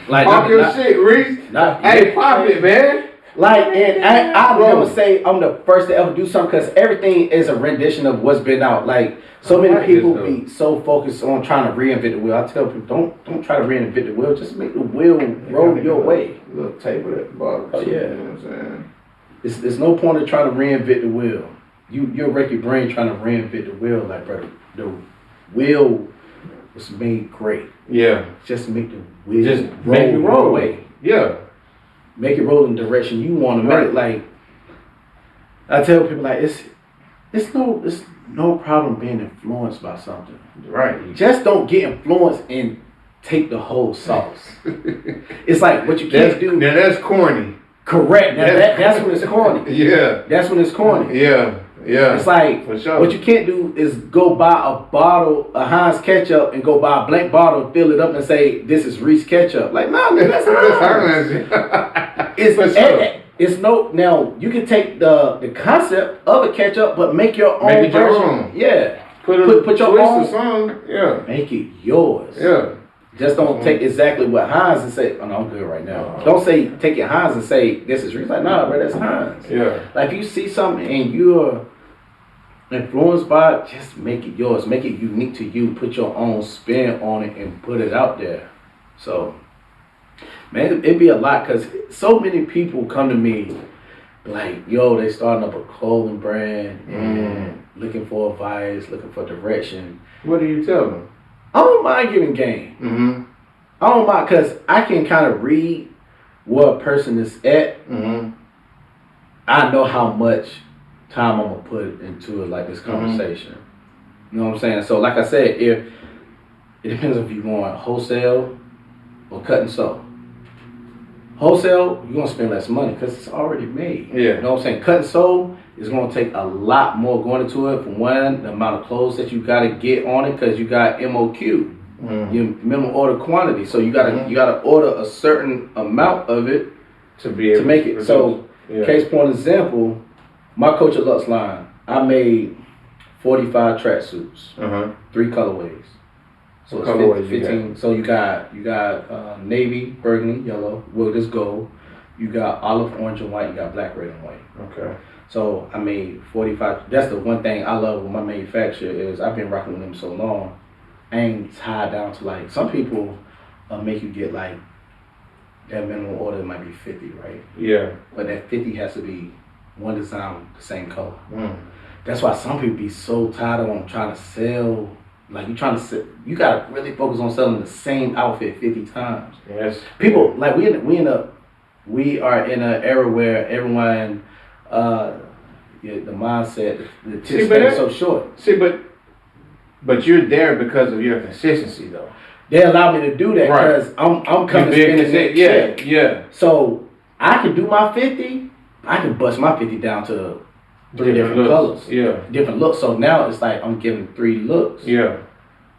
Like pop your shit, Reese. Hey, pop it, man. Like, and I never say I'm the first to ever do something because everything is a rendition of what's been out. Like so many people be so focused on trying to reinvent the wheel. I tell people don't try to reinvent the wheel. Just make the wheel roll your way. Little taper at the bottom. Oh yeah. You know what I'm saying? There's no point in trying to reinvent the wheel. You'll wreck your brain trying to reinvent the wheel. Like, bro, the wheel was made great. Yeah. Just make the wheel roll away. Yeah. Make it roll in the direction you want to make it. Like, I tell people, like, it's no problem being influenced by something. Right. Just don't get influenced and take the whole sauce. It's like what you can't do. Now that's corny. Correct. Now that's when it's corny. Yeah. That's when it's corny. Yeah. Yeah. It's like for sure. What you can't do is go buy a bottle of Heinz ketchup and go buy a blank bottle, fill it up, and say this is Reese ketchup. Like no, that's not. It's for sure. It's no now you can take the concept of a ketchup, but make your own Make it your version. own. Yeah. Put your twist own. or something. Yeah. Make it yours. Yeah. Just don't take exactly what Heinz and say, oh no, I'm good right now. Don't say take your Heinz and say this is real. Like, nah, bro, that's Heinz. Yeah. Like if you see something and you're influenced by it, just make it yours. Make it unique to you. Put your own spin on it and put it out there. So man, it'd be a lot because so many people come to me like, yo, they starting up a clothing brand and looking for advice, looking for direction. What do you tell them? I don't mind giving game. Mm-hmm. I don't mind because I can kind of read where a person is at. Mm-hmm. I know how much time I'm gonna put into it, like this conversation. You know what I'm saying? So, like I said, if it depends if you want wholesale or cut and sew. Wholesale, you're gonna spend less money because it's already made. Yeah. You know what I'm saying? Cut and sew is gonna take a lot more going into it. For one, the amount of clothes that you gotta get on it because you got MOQ, your minimum order quantity. So you gotta order a certain amount of it to be able to make to it. produce. So, Yeah. case point example, my Coach of Lux line, I made 45 tracksuits, 3 colorways. So it's Colorways 15. So you got navy, burgundy, yellow, well this gold. You got olive, orange, and white. You got black, red, and white. Okay. So I made 45. That's the one thing I love with my manufacturer is I've been rocking with them so long. I ain't tied down to like some people make you get like that minimum order might be 50, right? Yeah. But that 50 has to be one design, the same color. Mm. That's why some people be so tired of trying to sell. Like you trying to sell, you gotta really focus on selling the same outfit 50 times. Yes. People like we are in an era where everyone, the mindset, the attention span is so short. See, but you're there because of your consistency, though. They allow me to do that because I'm coming spending that check. Yeah. So I can do my 50. I can bust my 50 down to 3 different colors. Yeah. Different looks. So now it's like I'm giving 3 looks. Yeah.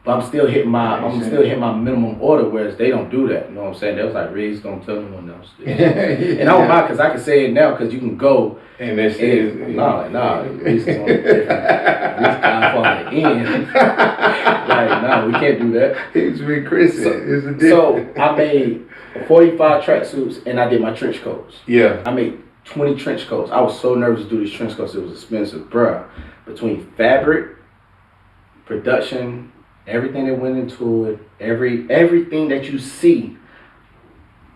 But I'm still hitting my minimum order, whereas they don't do that. You know what I'm saying? They was like, Ray's gonna tell me when else. And I don't mind because I can say it now because you can go and this is Reese is on a different Reese kind of the end. Like, we can't do that. It's recristed. It's a different. So I made 45 tracksuits and I did my trench coats. Yeah. I made 20 trench coats. I was so nervous to do these trench coats. It was expensive, bruh. Between fabric, production, everything that went into it, everything that you see,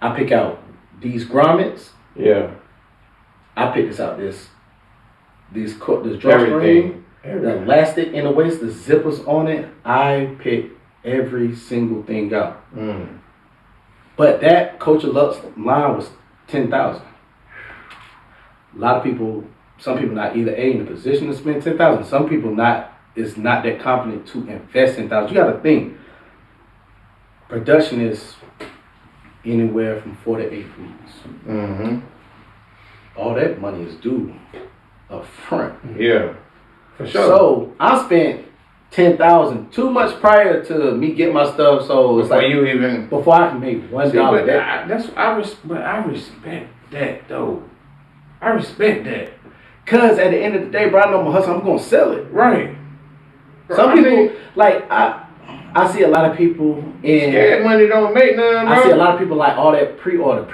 I pick out these grommets. Yeah. I pick this out. This drawstring, the elastic in the waist, the zippers on it. I pick every single thing out. Mm. But that Coach of Lux line was 10,000. A lot of people, some people not either in the position to spend 10,000. Some people is not that confident to invest in 10,000. You got to think. Production is anywhere from 4 to 8 weeks. Mm-hmm. All that money is due up front. Yeah, for sure. So I spent 10,000 too much prior to me getting my stuff. So it's before I can make $1 back. I respect that though. I respect that. Cause at the end of the day, bro, I know my hustle. I'm gonna sell it. Right. Some people like I see a lot of people in scared money don't make none, bro. I see a lot of people like all that pre-order.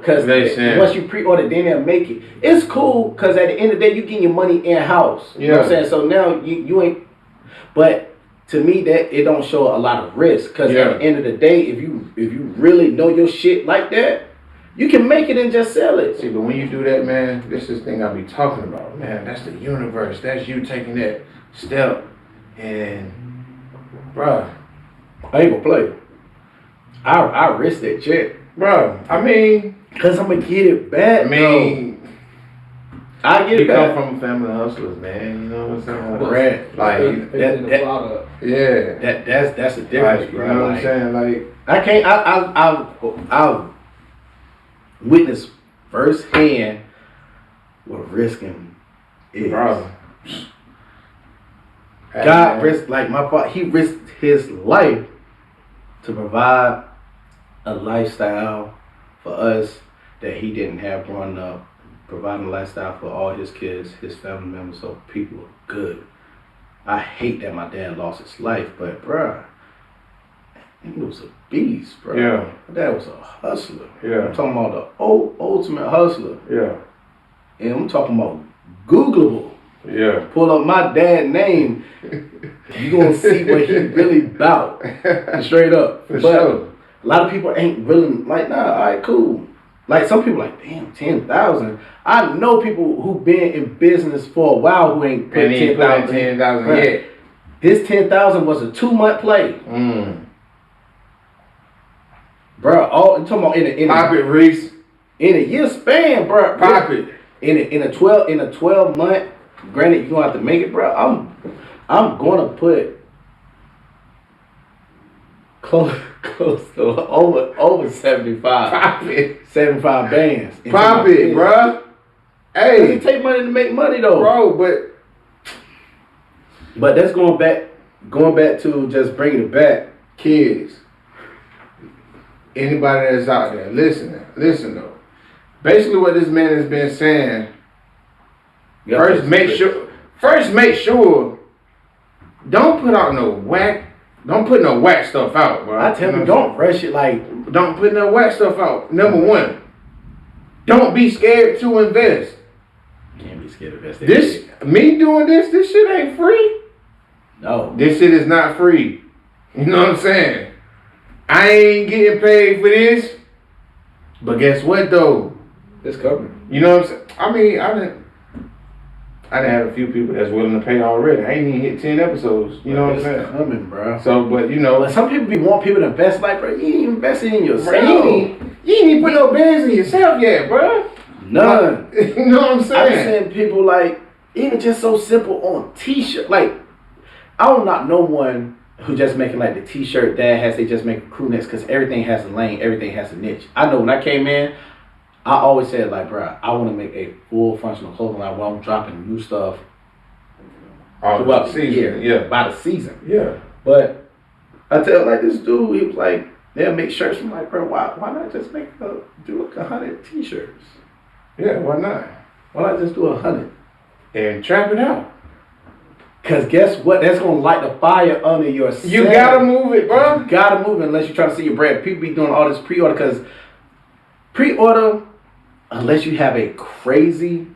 Cause once you pre-order, then they'll make it. It's cool cause at the end of the day, you get your money in-house. You know what I'm saying? So now you ain't. But to me, that it don't show a lot of risk. Cause at the end of the day, if you really know your shit like that, you can make it and just sell it. See, but when you do that, man, this is the thing I be talking about, man. That's the universe. That's you taking that step, and bruh, I ain't gonna play. I risk that check, bruh. I mean, cause I'm gonna get it back. I mean, I get it come back. from a family of hustlers, man. You know what I'm saying? Correct. Like that's a difference, like, bro. You know what I'm saying? Like I can't. I've witnessed firsthand what risking is. Bro. God risked, like my father, he risked his life to provide a lifestyle for us that he didn't have growing up, providing a lifestyle for all his kids, his family members, so people are good. I hate that my dad lost his life, but bruh, he was a beast, bro. Yeah. My dad was a hustler. Yeah. I'm talking about the ultimate hustler. Yeah. And I'm talking about Googleable. Yeah. Pull up my dad's name, you gonna see what he really about. Straight up. For but sure. A lot of people ain't really like, nah, alright, cool. Like some people like, damn, 10,000. I know people who been in business for a while who ain't put 10,000. 10,000 yet. His 10,000 was a 2-month play. Bro, I'm talking about Pop it, Reese. in a year span, bro. Pop it. In a 12 month, granted you're gonna have to make it, bro. I'm gonna put close to over 75. Pop it. 75 bands. Pop it, bruh. Hey. It take money to make money though. Bro, But that's going back to just bringing it back. kids, anybody that's out there, listen though. Basically what this man has been saying, first make sure, don't put no whack stuff out, bro. I tell you, don't rush it like. Don't put no whack stuff out. Number one, don't be scared to invest. Can't be scared of invest. Me doing this shit ain't free. No. This shit is not free. You know what I'm saying? I ain't getting paid for this. But guess what though? It's covered. You know what I'm saying? I mean, I done have a few people that's willing to pay already. I ain't even hit 10 episodes. You know what I'm saying? It's coming, bro. So, but you know. But some people want people to invest like, bro, you ain't even investing in yourself. Bro, you ain't even put no bands in yourself yet, bro. None. You know what I'm saying? I've seen people like, even just so simple on t-shirt. Like, I don't not know one who just making like the t-shirt that has they just make crew necks because everything has a lane, everything has a niche. I know when I came in, I always said like, bro, I want to make a full functional clothing line where I'm dropping new stuff throughout the season. Yeah. By the season. Yeah. But I tell like this dude, he was like, they'll make shirts. I'm like, bro, why not just do like 100 t-shirts? Yeah, why not? Why not just do 100? And trap it out. Cause guess what? That's gonna light the fire under your set. You gotta move it, bro. You gotta move it unless you're trying to see your brand. People be doing all this pre-order because pre-order, unless you have a crazy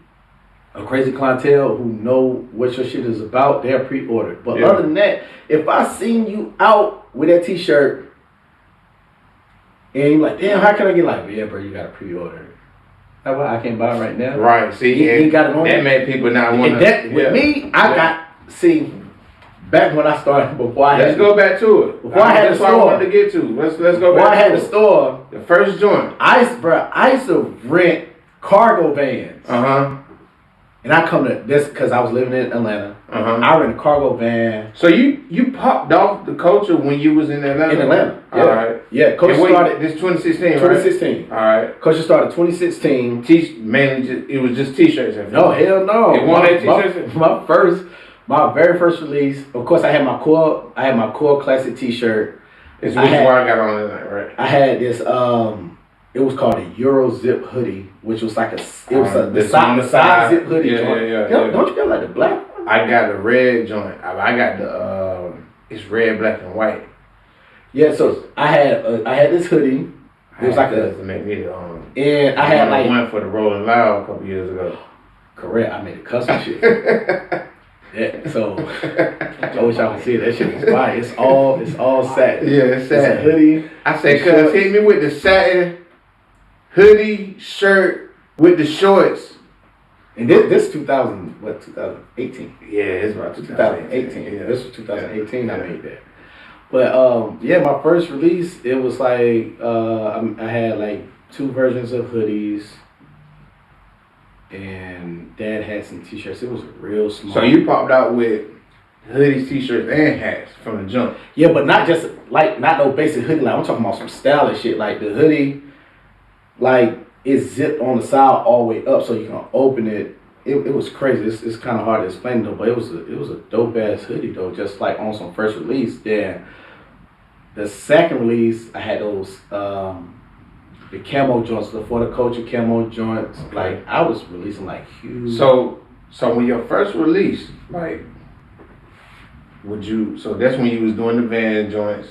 clientele who know what your shit is about, they're pre-ordered. But other than that, if I seen you out with that t-shirt and you're like, damn, how can I get like, yeah, bro, you gotta pre-order. That's why I can't buy it right now. Right, see, you ain't got it on that made people not want to. With me, I got, see, back when I started, before I had Let's go back to it. Before I had That's a what I store. wanted to get to. Let's go Before back I had to a it. store, The first joint. I used to rent cargo vans. Uh-huh. And I come to this because I was living in Atlanta. Uh-huh. I rent a cargo van. So you popped off the culture when you was in Atlanta? In Atlanta. Yeah. All right. Yeah, Coach started this 2016, right? 2016. All right. Coach started 2016. It was just t-shirts. No, hell no. It won that t-shirts? My very first release, of course I had my core classic t-shirt. It's which one I got on tonight, right? I had this it was called a Euro zip hoodie, which was like the side zip hoodie joint. Yeah. Don't you got like the black one? I got the red joint. I got the it's red, black, and white. Yeah, so I had this hoodie. It was like to make me the and I had like one for the Rolling Loud a couple years ago. Correct, I made a custom shit. Yeah, so I wish I could see it. That shit was fire. It's all satin. Yeah, it's satin. It's a hoodie. I said, cuz hit me with the satin hoodie shirt with the shorts. And this 2018. Yeah, it's about 2018. Yeah, this was 2018. I made that. But yeah, my first release, it was like I had like 2 versions of hoodies. And Dad had some t-shirts. It was real small. So you popped out with hoodies, t-shirts, and hats from the jump. Yeah, but not just like not no basic hoodie. Like I'm talking about some stylish shit. Like the hoodie, like it's zipped on the side all the way up, so you can open it. It was crazy. It's kind of hard to explain though, but it was a dope ass hoodie though. Just like on some first release. Then the second release, I had those the camo joints, the For the Culture camo joints. Like I was releasing like huge. So when your first release, like, so that's when you was doing the van joints,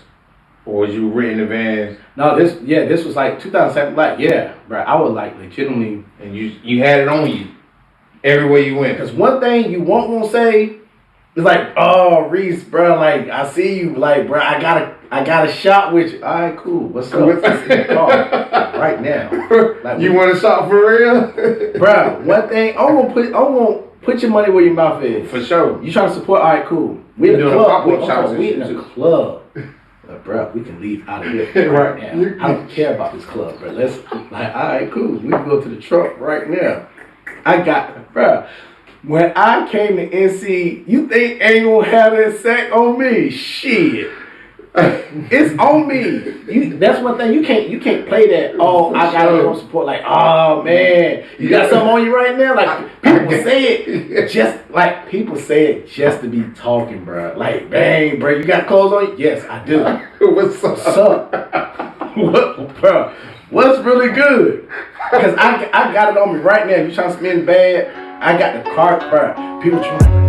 or was you renting the vans? No, this was like 2007. Like, yeah, bro, I was like legitimately, And you had it on you everywhere you went. because one thing you won't gonna say is like, oh, Reese, bro, like I see you, like, bro, I got a shot with you. All right, cool. What's up? It's in the car right now. Like, You want to shop for real? bro, one thing I'm gonna put your money where your mouth is. For sure. You trying to support? All right, cool. We in the doing club. pop-up shops and We in shit, the too. club. But bro, we can leave out of here right Right. now. I don't care about this club, bro. Let's like, all right, cool. We can go to the truck right now. I got, bro. When I came to NC, you think ain't gonna have that sack on me? Shit. It's on me. That's one thing you can't play that. Oh, I gotta go support. Like, oh man, you got something on you right now. Like people say it just to be talking, bro. Like, bang, bro, you got clothes on you? Yes, I do. What's up? What's up? What, bro? What's really good? Because I got it on me right now. You trying to spend bad? I got the cart, bro. People trying.